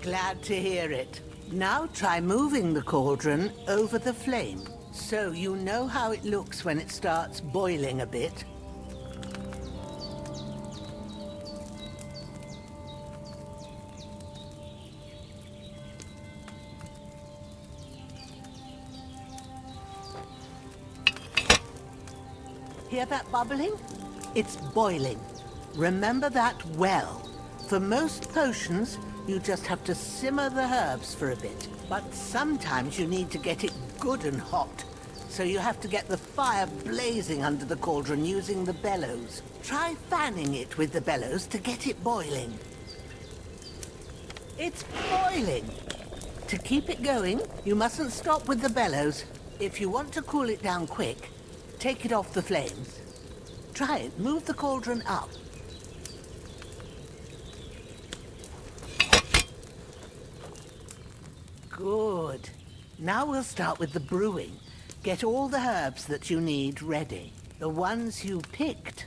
Speaker 6: Glad to hear it. Now try moving the cauldron over the flame, so you know how it looks when it starts boiling a bit. Hear that bubbling? It's boiling. Remember that well. For most potions, you just have to simmer the herbs for a bit. But sometimes you need to get it good and hot. So you have to get the fire blazing under the cauldron using the bellows. Try fanning it with the bellows to get it boiling. It's boiling! To keep it going, you mustn't stop with the bellows. If you want to cool it down quick, take it off the flames. Try it. Move the cauldron up. Good. Now we'll start with the brewing. Get all the herbs that you need ready. The ones you picked.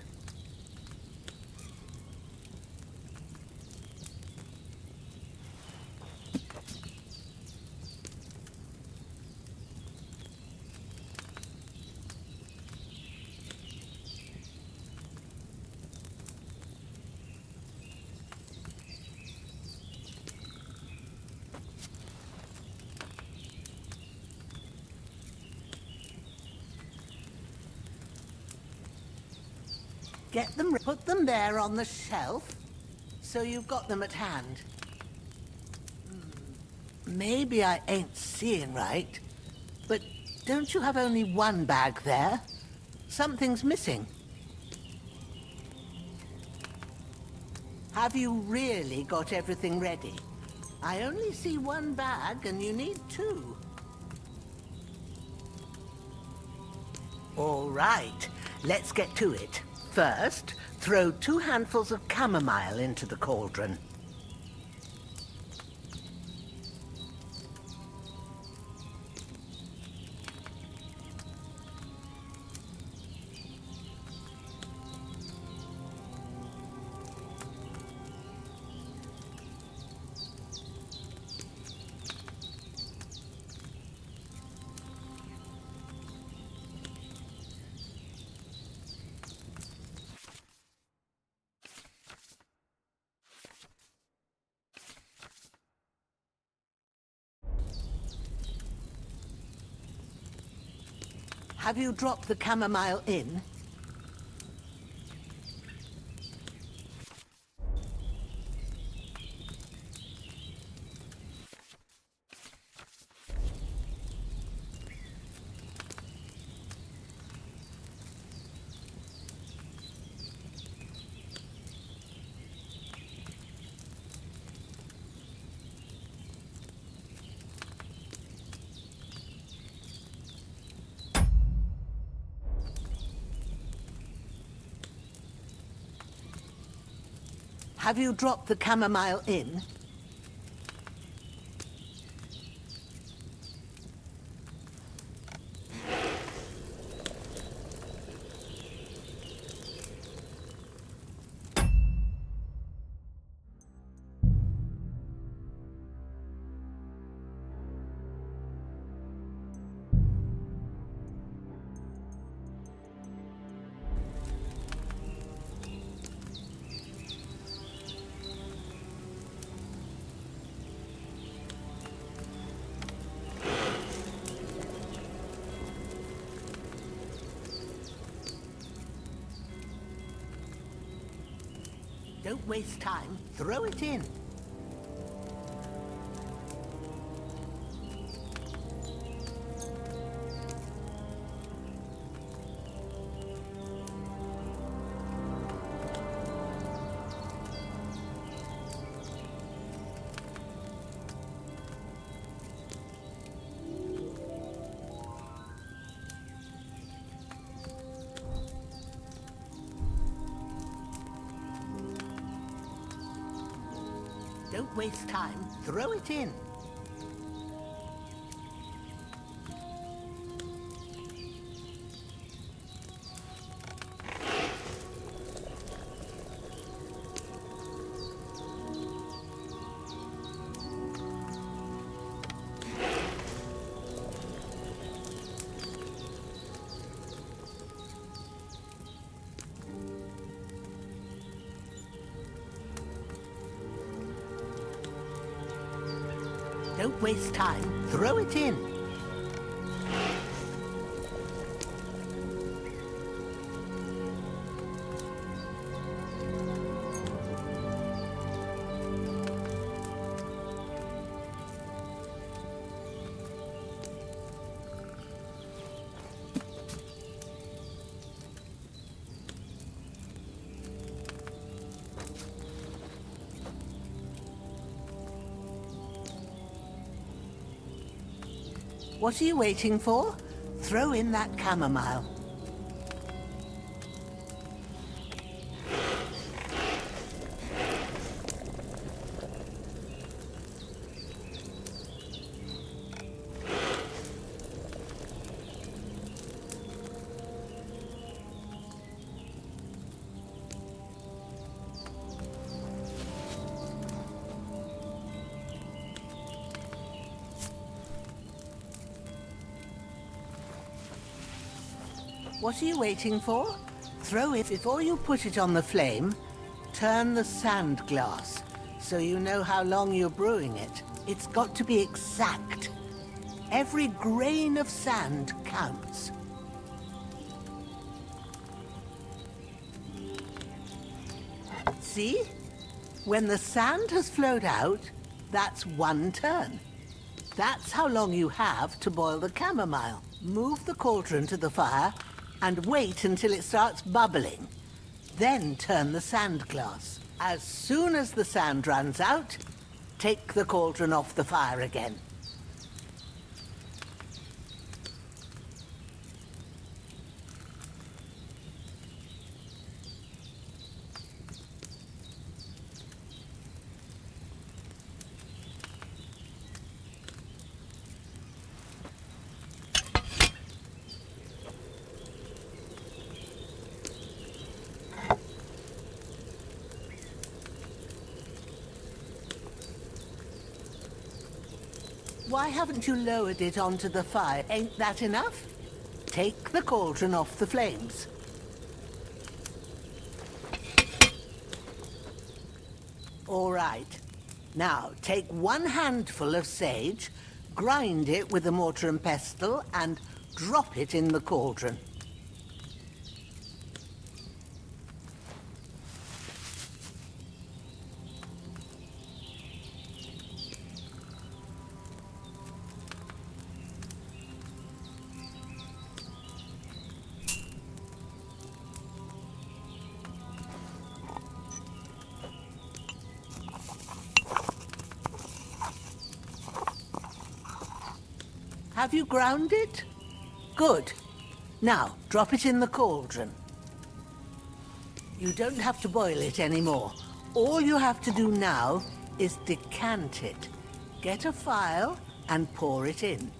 Speaker 6: Get them, put them there on the shelf, so you've got them at hand. Maybe I ain't seeing right, but don't you have only one bag there? Something's missing. Have you really got everything ready? I only see one bag and you need two. All right, let's get to it. First, throw 2 handfuls of chamomile into the cauldron. Have you dropped the chamomile in? Have you dropped the chamomile in? Don't waste time. Throw it in. Don't waste time. Throw it in. Don't waste time. Throw it in. What are you waiting for? Throw in that chamomile. What are you waiting for? Throw it before you put it on the flame. Turn the sand glass so you know how long you're brewing it. It's got to be exact. Every grain of sand counts. See? When the sand has flowed out, that's 1 turn. That's how long you have to boil the chamomile. Move the cauldron to the fire, and wait until it starts bubbling. Then turn the sand glass. As soon as the sand runs out, take the cauldron off the fire again. Why haven't you lowered it onto the fire? Ain't that enough? Take the cauldron off the flames. All right. Now, take 1 handful of sage, grind it with a mortar and pestle, and drop it in the cauldron. Have you ground it? Good. Now, drop it in the cauldron. You don't have to boil it anymore. All you have to do now is decant it. Get a phial and pour it in.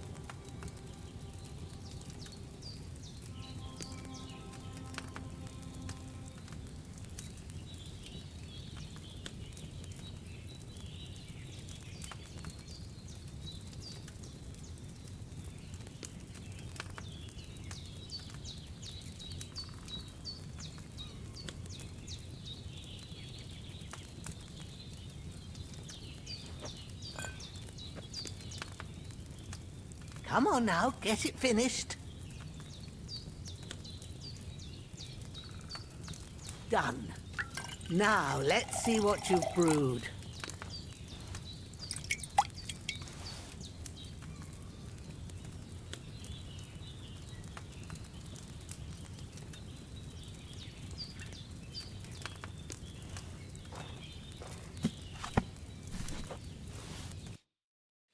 Speaker 6: Come on now, get it finished. Done. Now, let's see what you've brewed.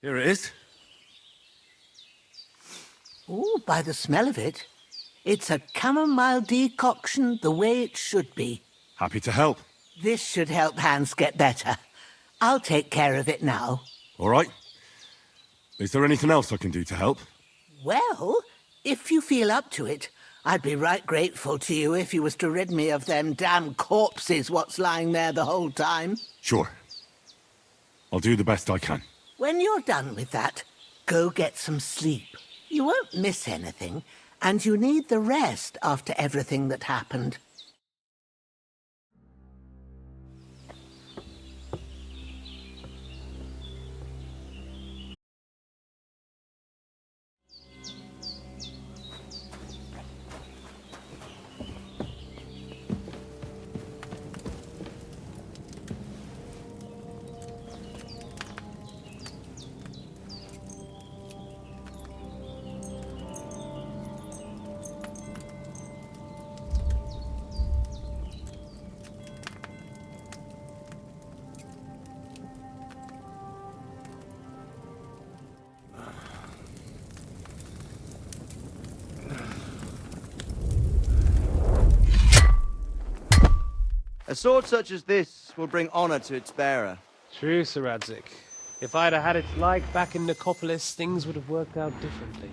Speaker 10: Here it is.
Speaker 6: Oh, by the smell of it, it's a chamomile decoction the way it should be.
Speaker 10: Happy to help.
Speaker 6: This should help Hans get better. I'll take care of it now.
Speaker 10: All right. Is there anything else I can do to help?
Speaker 6: Well, if you feel up to it, I'd be right grateful to you if you was to rid me of them damn corpses what's lying there the whole time.
Speaker 10: Sure. I'll do the best I can.
Speaker 6: When you're done with that, go get some sleep. You won't miss anything, and you need the rest after everything that happened.
Speaker 14: A sword such as this will bring honor to its bearer.
Speaker 15: True, Sir Radzik. If I'd have had its like back in Nicopolis, things would have worked out differently.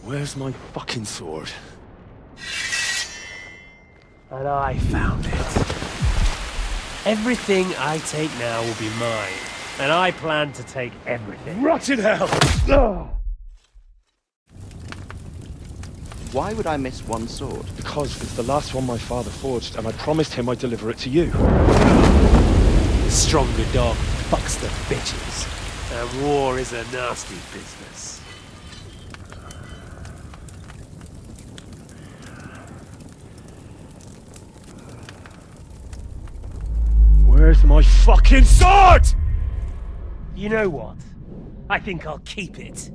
Speaker 10: Where's my fucking sword?
Speaker 15: And I found it. Everything I take now will be mine, and I plan to take everything.
Speaker 10: Rotten hell! Oh.
Speaker 14: Why would I miss one sword?
Speaker 7: Because it's the last one my father forged, and I promised him I'd deliver it to you.
Speaker 15: The stronger dog fucks the bitches, and war is a nasty business.
Speaker 10: Where's my fucking sword?
Speaker 15: You know what? I think I'll keep it.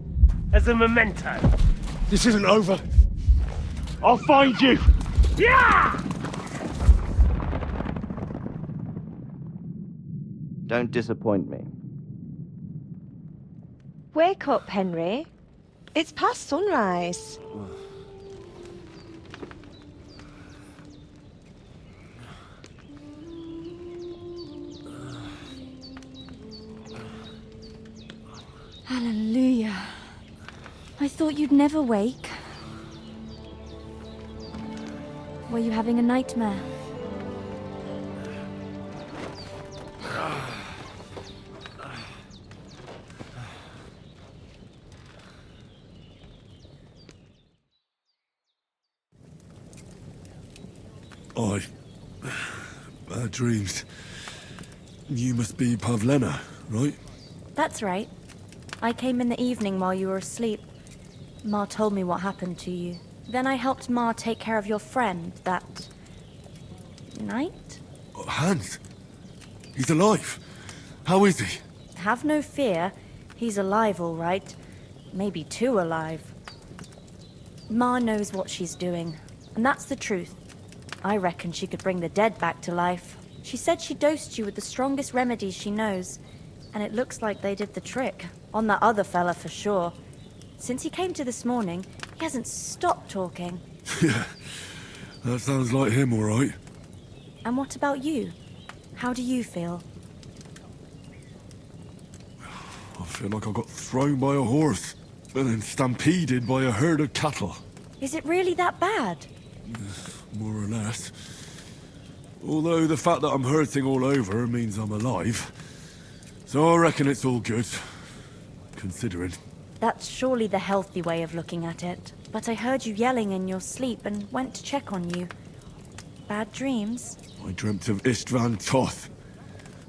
Speaker 15: As a memento.
Speaker 4: This isn't over. I'll find you!
Speaker 15: Yeah!
Speaker 14: Don't disappoint me.
Speaker 3: Wake up, Henry. It's past sunrise.
Speaker 2: Hallelujah. I thought you'd never wake. Were you having a nightmare?
Speaker 10: Bad dreams. You must be Pavlena, right?
Speaker 2: That's right. I came in the evening while you were asleep. Ma told me what happened to you. Then I helped Ma take care of your friend that night?
Speaker 10: Hans? He's alive. How is he?
Speaker 2: Have no fear. He's alive, all right. Maybe too alive. Ma knows what she's doing, and that's the truth. I reckon she could bring the dead back to life. She said she dosed you with the strongest remedies she knows, and it looks like they did the trick. On that other fella for sure. Since he came to this morning, he hasn't stopped talking.
Speaker 10: Yeah, that sounds like him, all right.
Speaker 2: And what about you? How do you feel?
Speaker 10: I feel like I got thrown by a horse, and then stampeded by a herd of cattle.
Speaker 2: Is it really that bad?
Speaker 10: More or less. Although the fact that I'm hurting all over means I'm alive. So I reckon it's all good. Considering.
Speaker 2: That's surely the healthy way of looking at it. But I heard you yelling in your sleep and went to check on you. Bad dreams?
Speaker 10: I dreamt of Istvan Toth,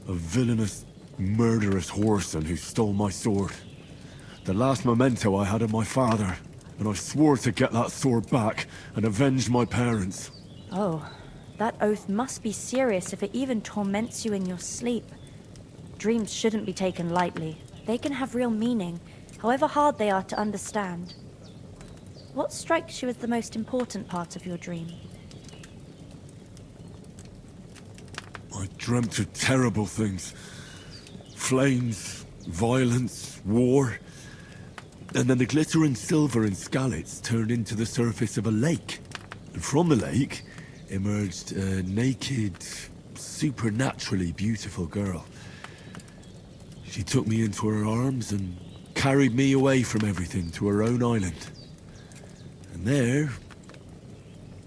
Speaker 10: a villainous, murderous whoreson who stole my sword. The last memento I had of my father, and I swore to get that sword back and avenge my parents.
Speaker 2: Oh, that oath must be serious if it even torments you in your sleep. Dreams shouldn't be taken lightly. They can have real meaning, however hard they are to understand. What strikes you as the most important part of your dream?
Speaker 10: I dreamt of terrible things. Flames, violence, war. And then the glittering silver and scallops turned into the surface of a lake. And from the lake emerged a naked, supernaturally beautiful girl. She took me into her arms and carried me away from everything to her own island. And there,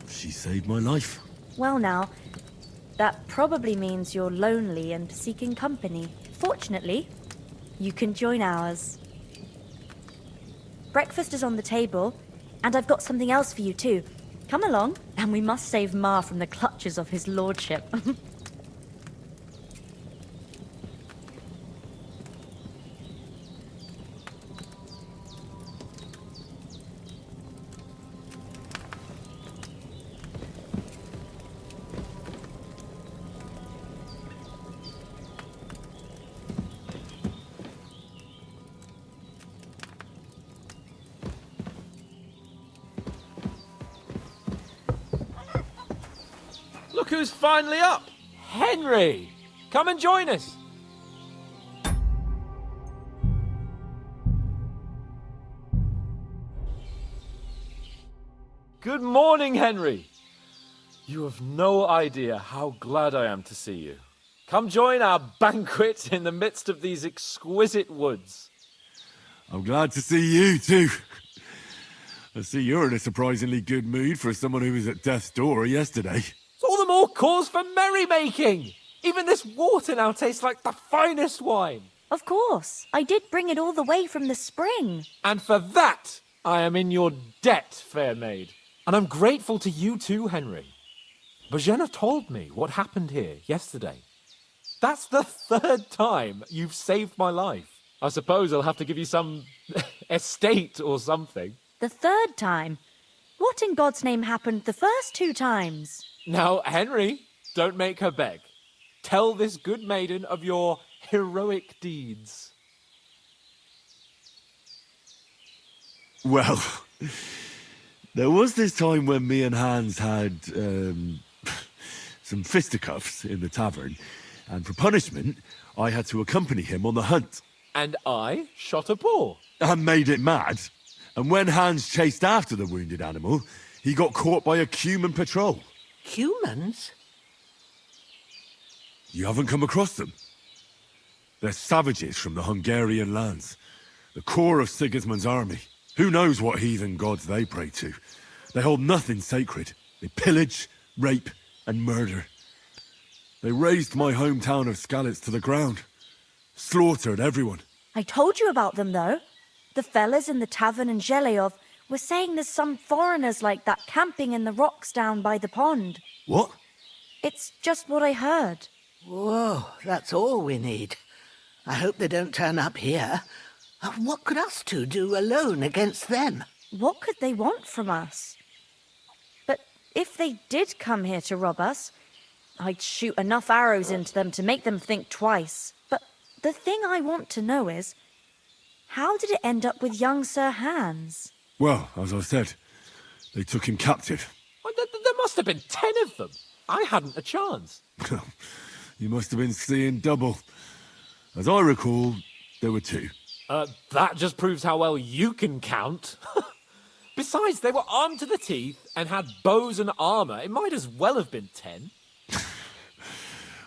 Speaker 10: she saved my life.
Speaker 2: Well now, that probably means you're lonely and seeking company. Fortunately, you can join ours. Breakfast is on the table, and I've got something else for you too. Come along, and we must save Ma from the clutches of his lordship.
Speaker 11: Look who's finally up! Henry! Come and join us! Good morning, Henry! You have no idea how glad I am to see you. Come join our banquet in the midst of these exquisite woods.
Speaker 10: I'm glad to see you too. I see you're in a surprisingly good mood for someone who was at death's door yesterday.
Speaker 11: It's all the more cause for merrymaking! Even this water now tastes like the finest wine.
Speaker 2: Of course. I did bring it all the way from the spring.
Speaker 11: And for that, I am in your debt, fair maid. And I'm grateful to you too, Henry. Bojena told me what happened here yesterday. That's the third time you've saved my life. I suppose I'll have to give you some estate or something.
Speaker 2: The third time? What in God's name happened the first 2 times?
Speaker 11: Now, Henry, don't make her beg. Tell this good maiden of your heroic deeds.
Speaker 10: Well, there was this time when me and Hans had some fisticuffs in the tavern, and for punishment, I had to accompany him on the hunt.
Speaker 11: And I shot a boar.
Speaker 10: And made it mad. And when Hans chased after the wounded animal, he got caught by a human patrol.
Speaker 6: Humans?
Speaker 10: You haven't come across them? They're savages from the Hungarian lands. The core of Sigismund's army. Who knows what heathen gods they pray to? They hold nothing sacred. They pillage, rape, and murder. They razed my hometown of Skalitz to the ground. Slaughtered everyone.
Speaker 2: I told you about them, though. The fellas in the tavern in Zheleov were saying there's some foreigners like that camping in the rocks down by the pond.
Speaker 10: What?
Speaker 2: It's just what I heard.
Speaker 6: Whoa, that's all we need. I hope they don't turn up here. What could us two do alone against them?
Speaker 2: What could they want from us? But if they did come here to rob us, I'd shoot enough arrows into them to make them think twice. But the thing I want to know is, how did it end up with young Sir Hans?
Speaker 10: Well, as I said, they took him captive.
Speaker 11: Well, there must have been 10 of them. I hadn't a chance.
Speaker 10: You must have been seeing double. As I recall, there were 2.
Speaker 11: That just proves how well you can count. Besides, they were armed to the teeth and had bows and armor. It might as well have been 10.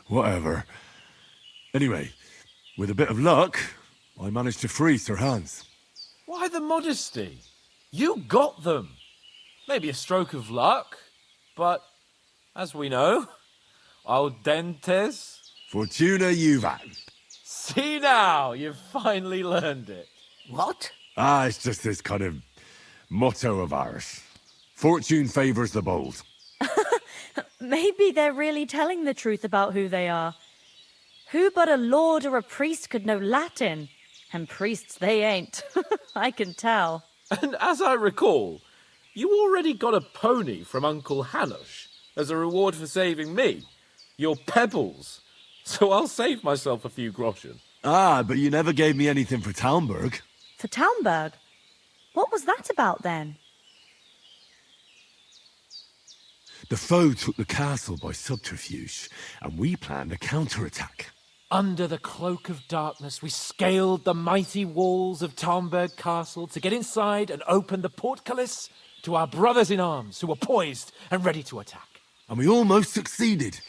Speaker 10: Whatever. Anyway, with a bit of luck, I managed to free Sir Hans.
Speaker 11: Why the modesty? You got them. Maybe a stroke of luck, but as we know, audentes.
Speaker 10: Fortuna juvat.
Speaker 11: See now, you've finally learned it.
Speaker 6: What?
Speaker 10: It's just this kind of motto of ours. Fortune favours the bold.
Speaker 2: Maybe they're really telling the truth about who they are. Who but a lord or a priest could know Latin? And priests they ain't. I can tell.
Speaker 11: And as I recall, you already got a pony from Uncle Hanush as a reward for saving me. Your pebbles. So I'll save myself a few groschen.
Speaker 10: But you never gave me anything for Talmberg.
Speaker 2: For Talmberg? What was that about then?
Speaker 10: The foe took the castle by subterfuge, and we planned a counterattack.
Speaker 11: Under the cloak of darkness, we scaled the mighty walls of Talmberg Castle to get inside and open the portcullis to our brothers in arms who were poised and ready to attack.
Speaker 10: And we almost succeeded.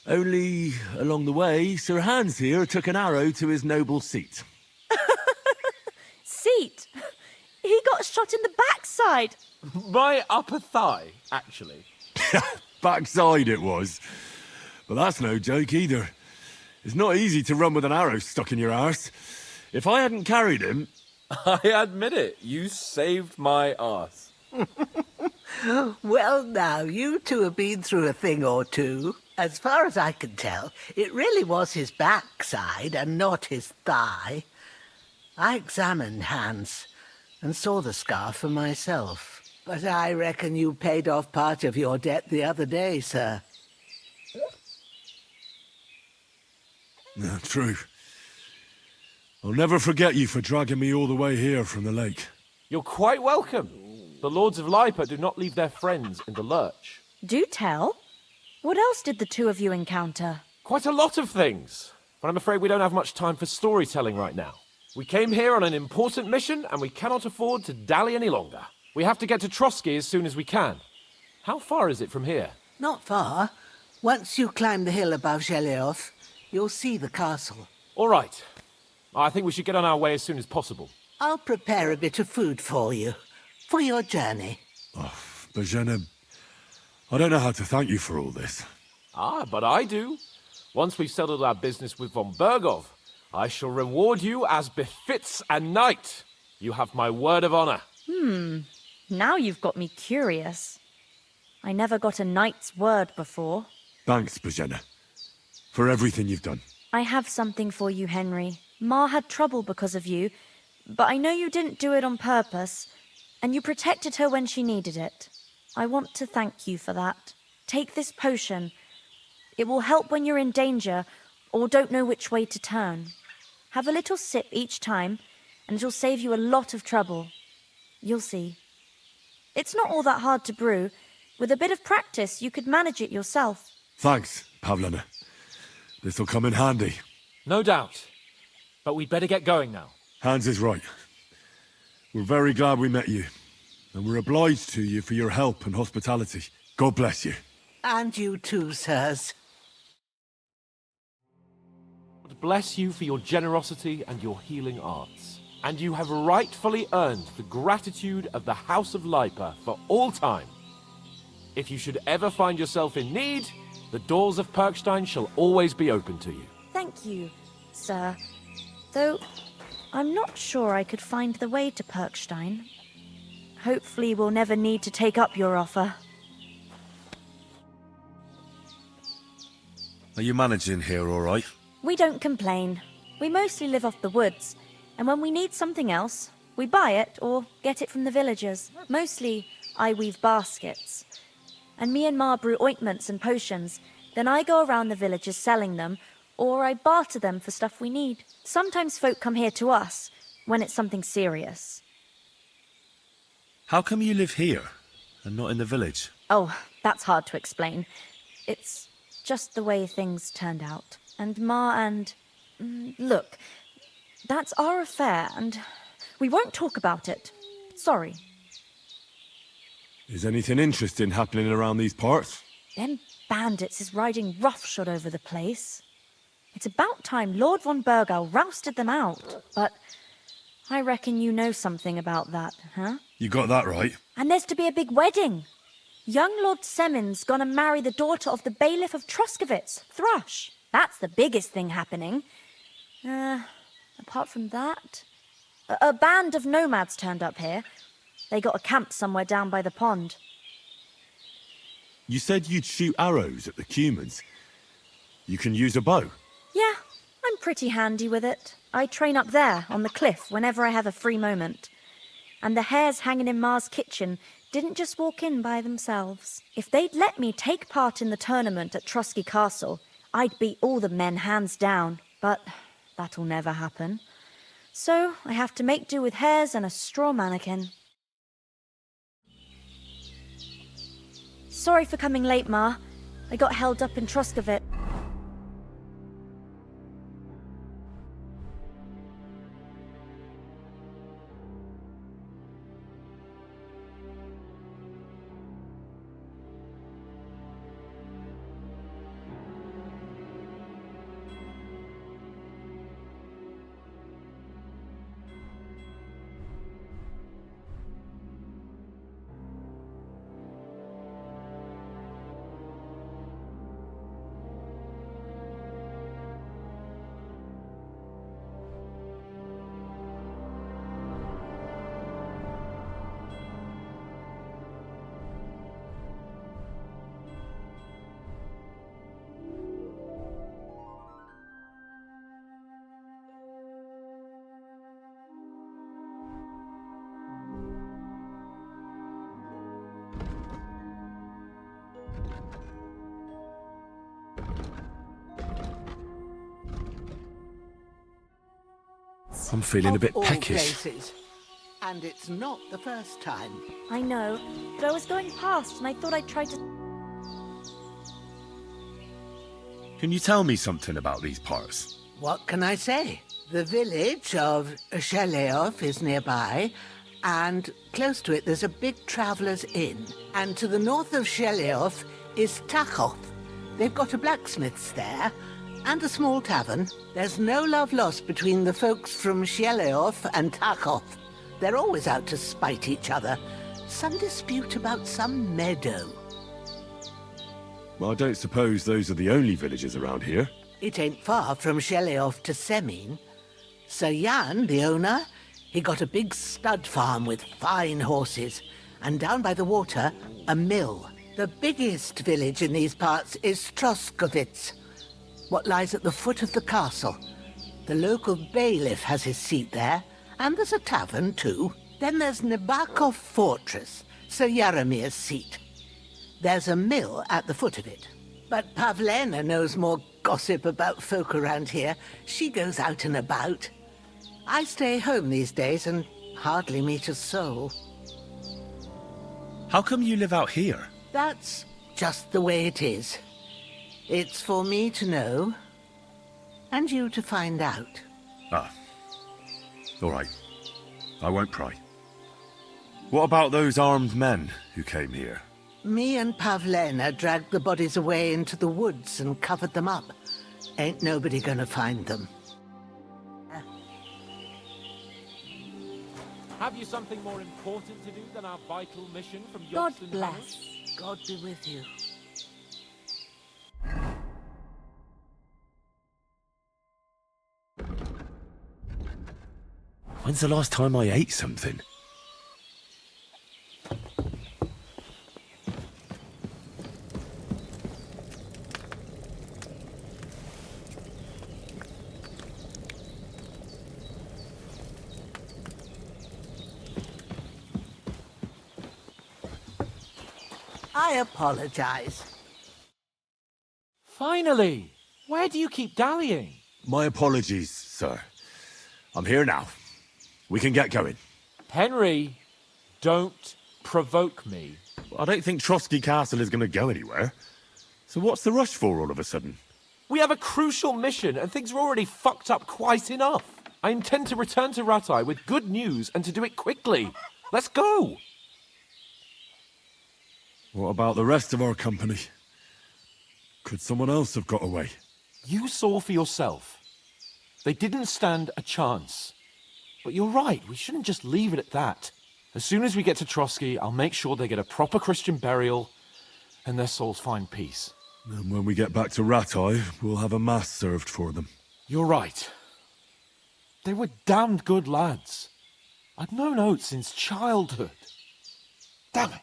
Speaker 10: Only, along the way, Sir Hans here took an arrow to his noble seat.
Speaker 2: Seat? He got shot in the backside.
Speaker 11: My upper thigh, actually.
Speaker 10: Backside it was. But that's no joke either. It's not easy to run with an arrow stuck in your arse. If I hadn't carried him...
Speaker 11: I admit it, you saved my arse.
Speaker 6: Well, now, you two have been through a thing or two. As far as I can tell, it really was his backside and not his thigh. I examined Hans and saw the scar for myself. But I reckon you paid off part of your debt the other day, sir.
Speaker 10: No, true. I'll never forget you for dragging me all the way here from the lake.
Speaker 11: You're quite welcome. The Lords of Lipa do not leave their friends in the lurch.
Speaker 2: Do tell. What else did the two of you encounter?
Speaker 11: Quite a lot of things. But I'm afraid we don't have much time for storytelling right now. We came here on an important mission, and we cannot afford to dally any longer. We have to get to Trotsky as soon as we can. How far is it from here?
Speaker 6: Not far. Once you climb the hill above Zheleov, you'll see the castle.
Speaker 11: All right. I think we should get on our way as soon as possible.
Speaker 6: I'll prepare a bit of food for you, for your journey.
Speaker 10: Bozhena, I don't know how to thank you for all this.
Speaker 11: But I do. Once we've settled our business with von Bergov, I shall reward you as befits a knight. You have my word of honor.
Speaker 2: Now you've got me curious. I never got a knight's word before.
Speaker 10: Thanks, Bozhena, for everything you've done.
Speaker 2: I have something for you, Henry. Ma had trouble because of you, but I know you didn't do it on purpose, and you protected her when she needed it. I want to thank you for that. Take this potion. It will help when you're in danger or don't know which way to turn. Have a little sip each time, and it'll save you a lot of trouble. You'll see. It's not all that hard to brew. With a bit of practice, you could manage it yourself.
Speaker 10: Thanks, Pavlena. This'll come in handy.
Speaker 11: No doubt. But we'd better get going now.
Speaker 10: Hans is right. We're very glad we met you. And we're obliged to you for your help and hospitality. God bless you.
Speaker 6: And you too, sirs.
Speaker 11: God bless you for your generosity and your healing arts. And you have rightfully earned the gratitude of the House of Lipa for all time. If you should ever find yourself in need, the doors of Perkstein shall always be open to you.
Speaker 2: Thank you, sir. Though, I'm not sure I could find the way to Perkstein. Hopefully we'll never need to take up your offer.
Speaker 10: Are you managing here all right?
Speaker 2: We don't complain. We mostly live off the woods, and when we need something else, we buy it or get it from the villagers. Mostly, I weave baskets. And me and Ma brew ointments and potions. Then I go around the villages selling them, or I barter them for stuff we need. Sometimes folk come here to us, when it's something serious.
Speaker 10: How come you live here, and not in the village?
Speaker 2: Oh, that's hard to explain. It's just the way things turned out. And Ma and... Look, that's our affair, and we won't talk about it. Sorry.
Speaker 10: Is anything interesting happening around these parts?
Speaker 2: Them bandits is riding roughshod over the place. It's about time Lord von Burgau rousted them out. But I reckon you know something about that, huh?
Speaker 10: You got that right.
Speaker 2: And there's to be a big wedding. Young Lord Semin's gonna marry the daughter of the bailiff of Troskovitz, Thrush. That's the biggest thing happening. Apart from that... A band of nomads turned up here. They got a camp somewhere down by the pond.
Speaker 10: You said you'd shoot arrows at the Cumans. You can use a bow?
Speaker 2: Yeah, I'm pretty handy with it. I train up there, on the cliff, whenever I have a free moment. And the hares hanging in Ma's kitchen didn't just walk in by themselves. If they'd let me take part in the tournament at Trusky Castle, I'd beat all the men hands down. But that'll never happen. So I have to make do with hares and a straw mannequin. Sorry for coming late, Ma. I got held up in Troskovitz.
Speaker 10: I'm feeling a bit
Speaker 6: Of all
Speaker 10: peckish.
Speaker 6: places. And it's not the first time.
Speaker 2: I know, but I was going past and I thought I'd try to...
Speaker 10: Can you tell me something about these parts?
Speaker 6: What can I say? The village of Sheleov is nearby, and close to it there's a big traveller's inn. And to the north of Sheleov is Tachov. They've got a blacksmith's there, and a small tavern. There's no love lost between the folks from Sheleov and Tachov. They're always out to spite each other. Some dispute about some meadow.
Speaker 10: Well, I don't suppose those are the only villages around here.
Speaker 6: It ain't far from Sheleov to Semin. Sir Jan, the owner, he got a big stud farm with fine horses, and down by the water, a mill. The biggest village in these parts is Troskovitz, what lies at the foot of the castle. The local bailiff has his seat there, and there's a tavern too. Then there's Nebakov Fortress, Sir Yaromir's seat. There's a mill at the foot of it. But Pavlena knows more gossip about folk around here. She goes out and about. I stay home these days and hardly meet a soul.
Speaker 16: How come you live out here?
Speaker 6: That's just the way it is. It's for me to know, and you to find out.
Speaker 10: Ah. All right. I won't pry. What about those armed men who came here?
Speaker 6: Me and Pavlena dragged the bodies away into the woods and covered them up. Ain't nobody gonna find them.
Speaker 11: Have you something more important to do than our vital mission from
Speaker 2: God
Speaker 11: Yoxton
Speaker 2: bless.
Speaker 11: House?
Speaker 6: God be with you.
Speaker 10: When's the last time I ate something?
Speaker 6: I apologize.
Speaker 11: Finally! Where do you keep dallying?
Speaker 10: My apologies, sir. I'm here now. We can get going.
Speaker 11: Henry, don't provoke me.
Speaker 10: I don't think Trotsky Castle is going to go anywhere. So what's the rush for all of a sudden?
Speaker 11: We have a crucial mission, and things are already fucked up quite enough. I intend to return to Ratai with good news, and to do it quickly. Let's go!
Speaker 10: What about the rest of our company? Could someone else have got away?
Speaker 11: You saw for yourself. They didn't stand a chance. But you're right, we shouldn't just leave it at that. As soon as we get to Trotsky, I'll make sure they get a proper Christian burial, and their souls find peace.
Speaker 10: And when we get back to Ratai, we'll have a mass served for them.
Speaker 11: You're right. They were damned good lads. I'd known Oates since childhood. Damn it.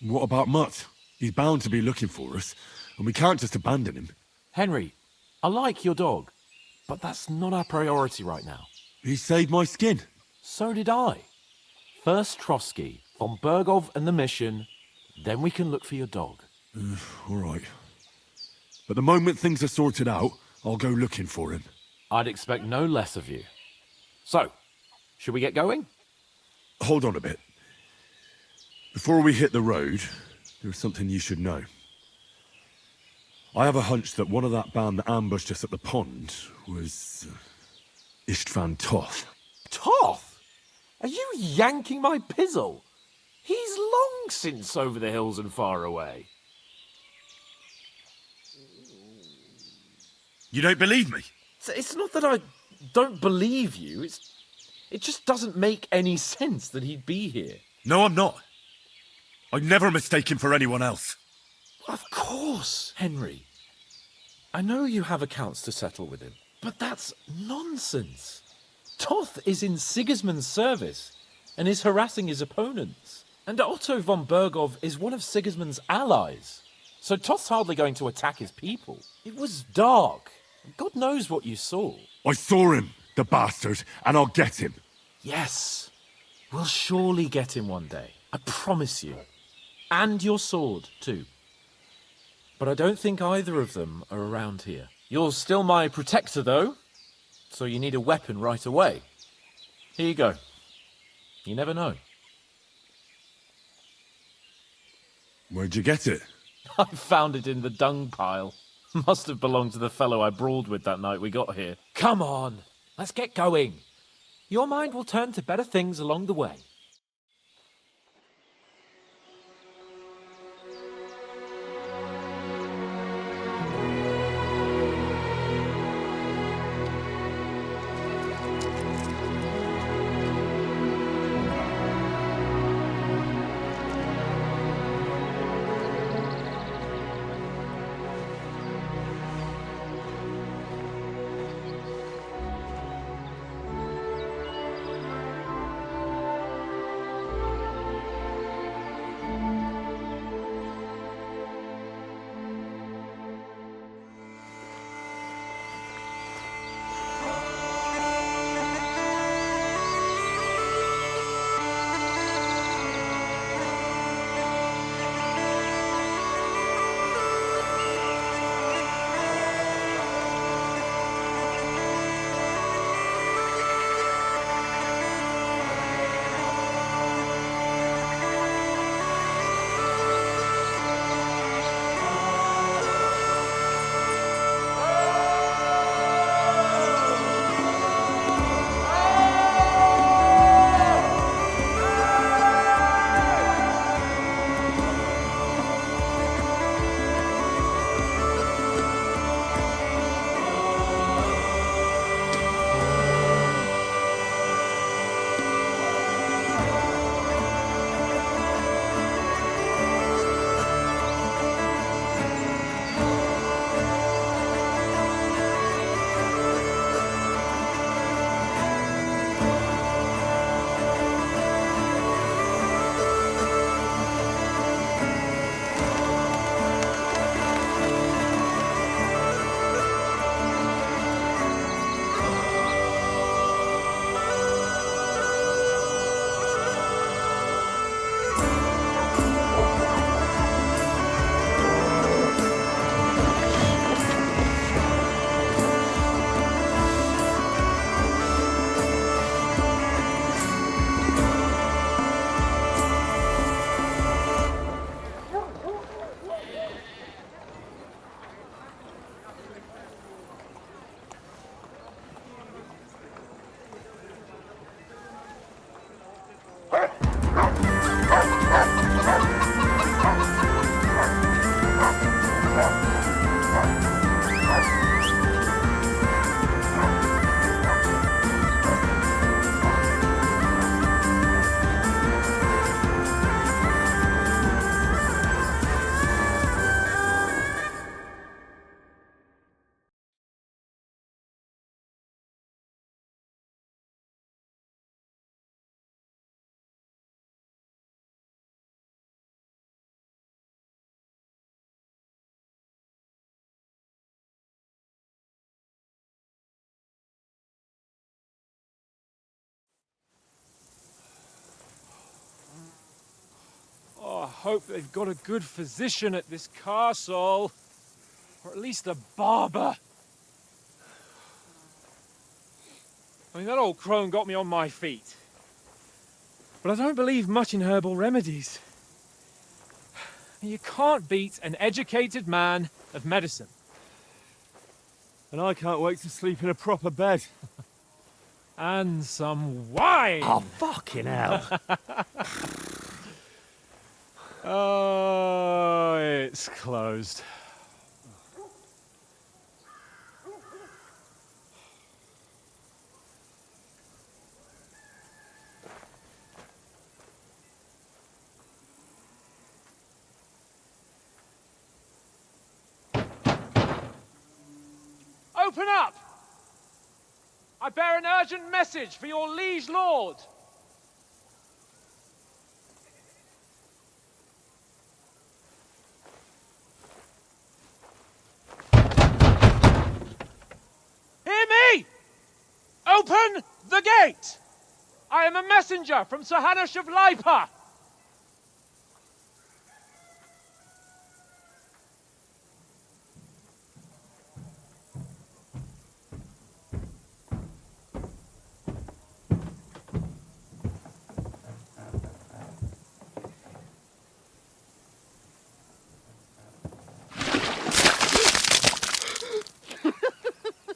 Speaker 10: What about Mutt? He's bound to be looking for us, and we can't just abandon him.
Speaker 11: Henry, I like your dog, but that's not our priority right now.
Speaker 10: He saved my skin.
Speaker 11: So did I. First Trotsky, von Bergov and the mission, then we can look for your dog.
Speaker 10: All right. But the moment things are sorted out, I'll go looking for him.
Speaker 11: I'd expect no less of you. So, should we get going?
Speaker 10: Hold on a bit. Before we hit the road, there's something you should know. I have a hunch that one of that band that ambushed us at the pond was Istvan Toth.
Speaker 11: Toth? Are you yanking my pizzle? He's long since over the hills and far away.
Speaker 10: You don't believe me?
Speaker 11: It's not that I don't believe you. It just doesn't make any sense that he'd be here.
Speaker 10: No, I'm not. I'd never mistake him for anyone else.
Speaker 11: Of course, Henry. I know you have accounts to settle with him, but that's nonsense. Toth is in Sigismund's service and is harassing his opponents. And Otto von Bergov is one of Sigismund's allies. So Toth's hardly going to attack his people. It was dark. God knows what you saw.
Speaker 10: I saw him, the bastard, and I'll get him.
Speaker 11: Yes. We'll surely get him one day. I promise you. And your sword, too. But I don't think either of them are around here. You're still my protector, though, so you need a weapon right away. Here you go. You never know.
Speaker 10: Where'd you get it?
Speaker 11: I found it in the dung pile. Must have belonged to the fellow I brawled with that night we got here. Come on, let's get going. Your mind will turn to better things along the way. hope they've got a good physician at this castle. Or at least a barber. I mean, that old crone got me on my feet. But I don't believe much in herbal remedies. You can't beat an educated man of medicine.
Speaker 4: And I can't wait to sleep in a proper bed.
Speaker 11: And some wine!
Speaker 15: Oh, fucking hell.
Speaker 11: Oh, it's closed. Open up! I bear an urgent message for your liege lord. Hear me! Open the gate! I am a messenger from Sir Hanush of Lipa.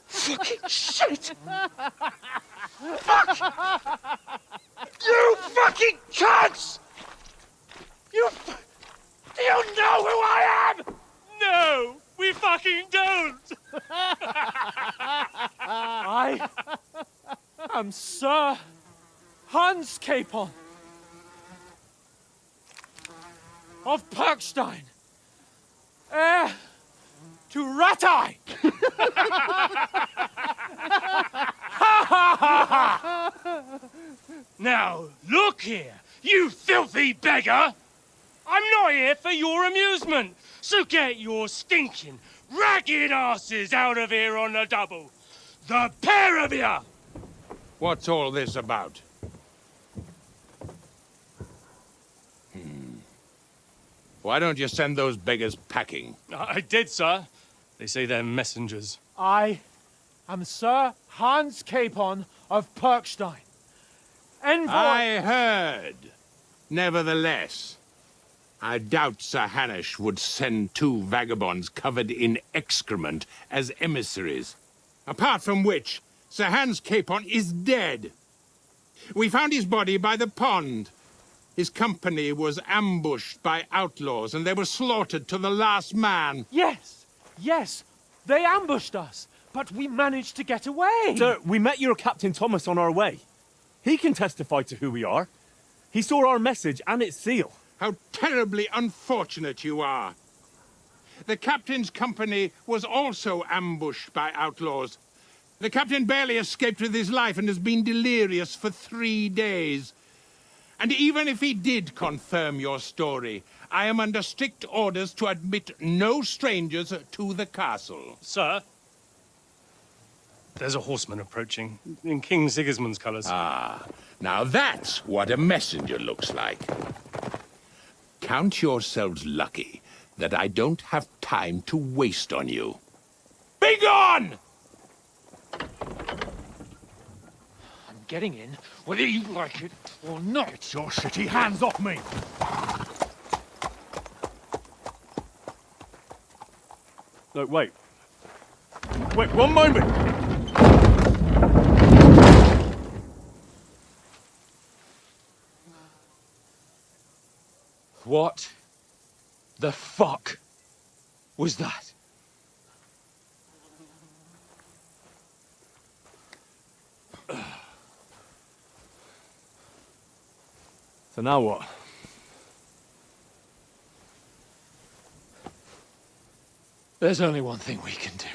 Speaker 4: Fucking shit! Fuck! You fucking cunts! Do you know who I am?
Speaker 11: No, we fucking don't! I am Sir Hans Capon of Perkstein, heir to Ratai!
Speaker 4: Now, look here, you filthy beggar! I'm not here for your amusement, so get your stinking, ragged asses out of here on the double. The pair of you!
Speaker 16: What's all this about? Why don't you send those beggars packing?
Speaker 4: I did, sir. They say they're messengers.
Speaker 11: I am Sir Hans Capon of Perkstein. Envoy...
Speaker 16: I heard. Nevertheless, I doubt Sir Hanush would send two vagabonds covered in excrement as emissaries. Apart from which, Sir Hans Capon is dead. We found his body by the pond. His company was ambushed by outlaws, and they were slaughtered to the last man.
Speaker 11: Yes, yes, they ambushed us, but we managed to get away.
Speaker 17: Sir, we met your Captain Thomas on our way. He can testify to who we are. He saw our message and its seal.
Speaker 16: How terribly unfortunate you are. The captain's company was also ambushed by outlaws. The captain barely escaped with his life and has been delirious for 3 days. And even if he did confirm your story, I am under strict orders to admit no strangers to the castle.
Speaker 4: Sir? There's a horseman approaching, in King Sigismund's colours.
Speaker 16: Ah, now that's what a messenger looks like. Count yourselves lucky that I don't have time to waste on you. Be gone!
Speaker 11: I'm getting in, whether you like it or not.
Speaker 4: Get your shitty hands off me!
Speaker 17: No, wait. Wait, one moment!
Speaker 11: What the fuck was that?
Speaker 17: So now what?
Speaker 11: There's only one thing we can do.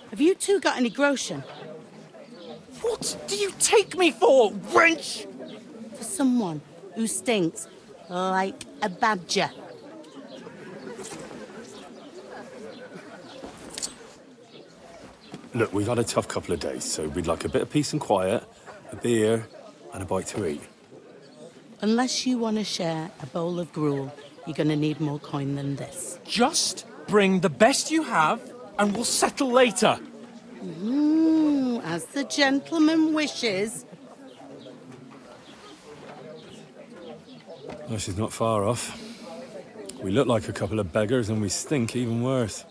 Speaker 6: Have you two got any groschen?
Speaker 11: What do you take me for, wench?
Speaker 6: For someone who stinks like a badger.
Speaker 17: Look, we've had a tough couple of days, so we'd like a bit of peace and quiet, a beer, and a bite to eat.
Speaker 6: Unless you want to share a bowl of gruel, you're going to need more coin than this.
Speaker 11: Just bring the best you have, and we'll settle later.
Speaker 6: As the gentleman wishes.
Speaker 17: Well, she's not far off. We look like a couple of beggars, and we stink even worse.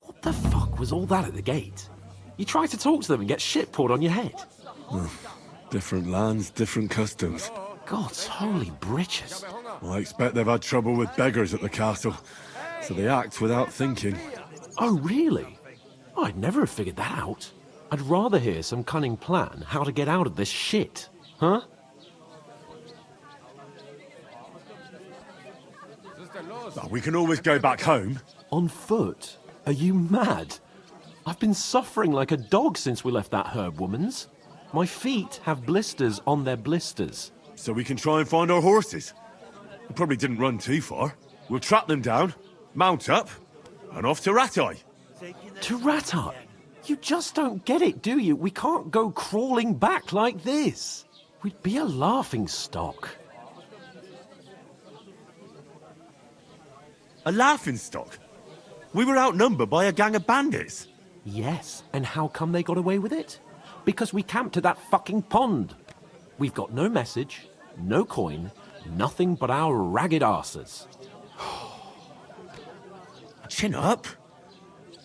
Speaker 11: What the fuck was all that at the gate? You try to talk to them and get shit poured on your head.
Speaker 10: Different lands, different customs.
Speaker 11: God's holy britches.
Speaker 10: Well, I expect they've had trouble with beggars at the castle, so they act without thinking.
Speaker 11: Oh, really? Oh, I'd never have figured that out. I'd rather hear some cunning plan how to get out of this shit. Huh?
Speaker 10: Oh, we can always go back home.
Speaker 11: On foot? Are you mad? I've been suffering like a dog since we left that herb woman's. My feet have blisters on their blisters.
Speaker 10: So we can try and find our horses. We probably didn't run too far. We'll track them down, mount up, and off to Ratai.
Speaker 11: To Ratai? You just don't get it, do you? We can't go crawling back like this. We'd be a laughing stock.
Speaker 10: A laughing stock? We were outnumbered by a gang of bandits.
Speaker 11: Yes, and how come they got away with it? Because we camped at that fucking pond. We've got no message, no coin, nothing but our ragged arses.
Speaker 10: Chin up.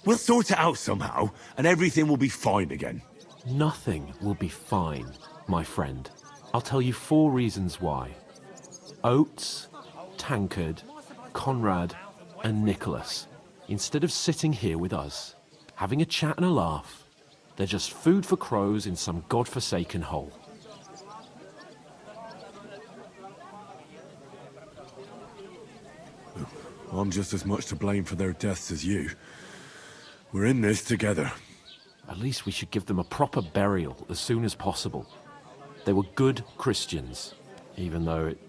Speaker 10: We'll sort it out somehow, and everything will be fine again.
Speaker 11: Nothing will be fine, my friend. I'll tell you 4 reasons why. Oates, Tankard, Conrad, and Nicholas, instead of sitting here with us, having a chat and a laugh, they're just food for crows in some godforsaken hole.
Speaker 10: I'm just as much to blame for their deaths as you. We're in this together.
Speaker 11: At least we should give them a proper burial as soon as possible. They were good Christians, even though it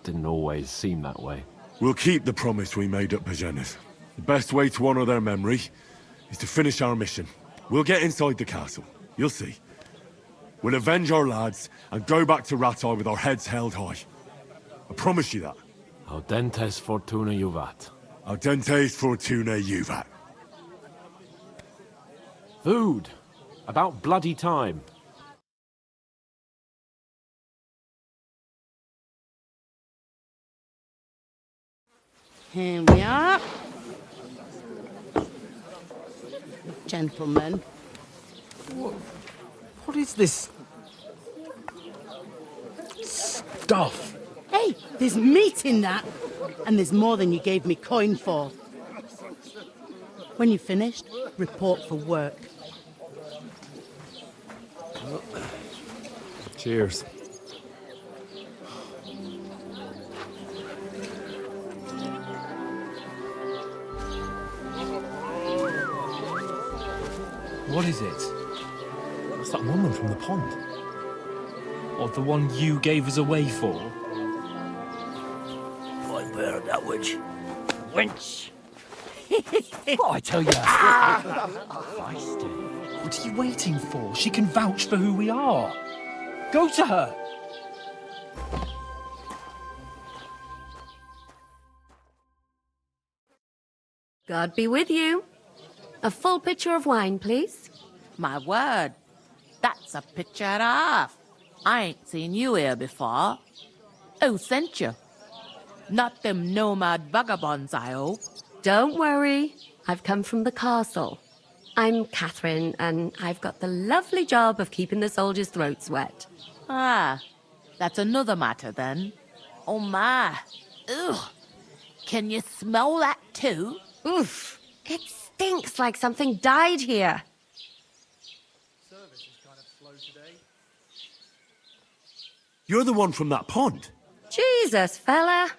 Speaker 11: didn't always seem that way.
Speaker 10: We'll keep the promise we made at Bajenas. The best way to honor their memory is to finish our mission. We'll get inside the castle. You'll see. We'll avenge our lads and go back to Ratai with our heads held high. I promise you that.
Speaker 11: Audentes fortuna juvat.
Speaker 10: Audentes fortuna juvat.
Speaker 11: Food. About bloody time.
Speaker 6: Here we are. Gentlemen.
Speaker 11: What is this stuff?
Speaker 6: Hey, there's meat in that. And there's more than you gave me coin for. When you're finished, report for work.
Speaker 17: Cheers.
Speaker 15: What is it?
Speaker 17: It's that woman from the pond.
Speaker 15: Or the one you gave us away for?
Speaker 1: I bear that witch. Wench!
Speaker 15: Oh, I tell you. What are you waiting for? She can vouch for who we are. Go to her.
Speaker 18: God be with you. A full pitcher of wine, please.
Speaker 19: My word, that's a picture and a half. I ain't seen you here before. Who sent you? Not them nomad vagabonds, I hope.
Speaker 18: Don't worry. I've come from the castle. I'm Catherine, and I've got the lovely job of keeping the soldiers' throats wet.
Speaker 19: Ah, that's another matter then. Oh my. Ugh. Can you smell that too?
Speaker 18: Oof. It stinks like something died here.
Speaker 10: You're the one from that pond.
Speaker 18: Jesus, fella.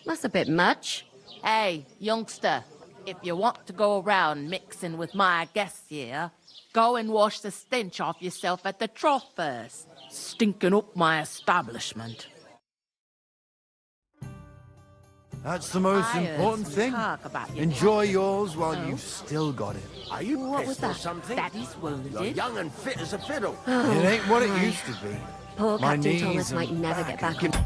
Speaker 18: That's a bit much.
Speaker 19: Hey, youngster, if you want to go around mixing with my guests here, go and wash the stench off yourself at the trough first. Stinking up my establishment.
Speaker 5: That's the most
Speaker 19: I heard
Speaker 5: important
Speaker 19: some
Speaker 5: thing.
Speaker 19: talk about your
Speaker 5: Enjoy
Speaker 19: captain.
Speaker 5: yours while
Speaker 19: Oh?
Speaker 5: you've still got it.
Speaker 14: Are you
Speaker 19: What was
Speaker 14: pissed or
Speaker 19: that?
Speaker 14: something?
Speaker 19: Daddy's wounded.
Speaker 14: You're young and fit as a fiddle.
Speaker 5: It ain't what it
Speaker 18: right.
Speaker 5: used to be.
Speaker 18: Poor
Speaker 5: My
Speaker 18: Captain
Speaker 5: knees
Speaker 18: Thomas
Speaker 5: and
Speaker 18: might never
Speaker 5: back
Speaker 18: get back
Speaker 5: and-
Speaker 18: on.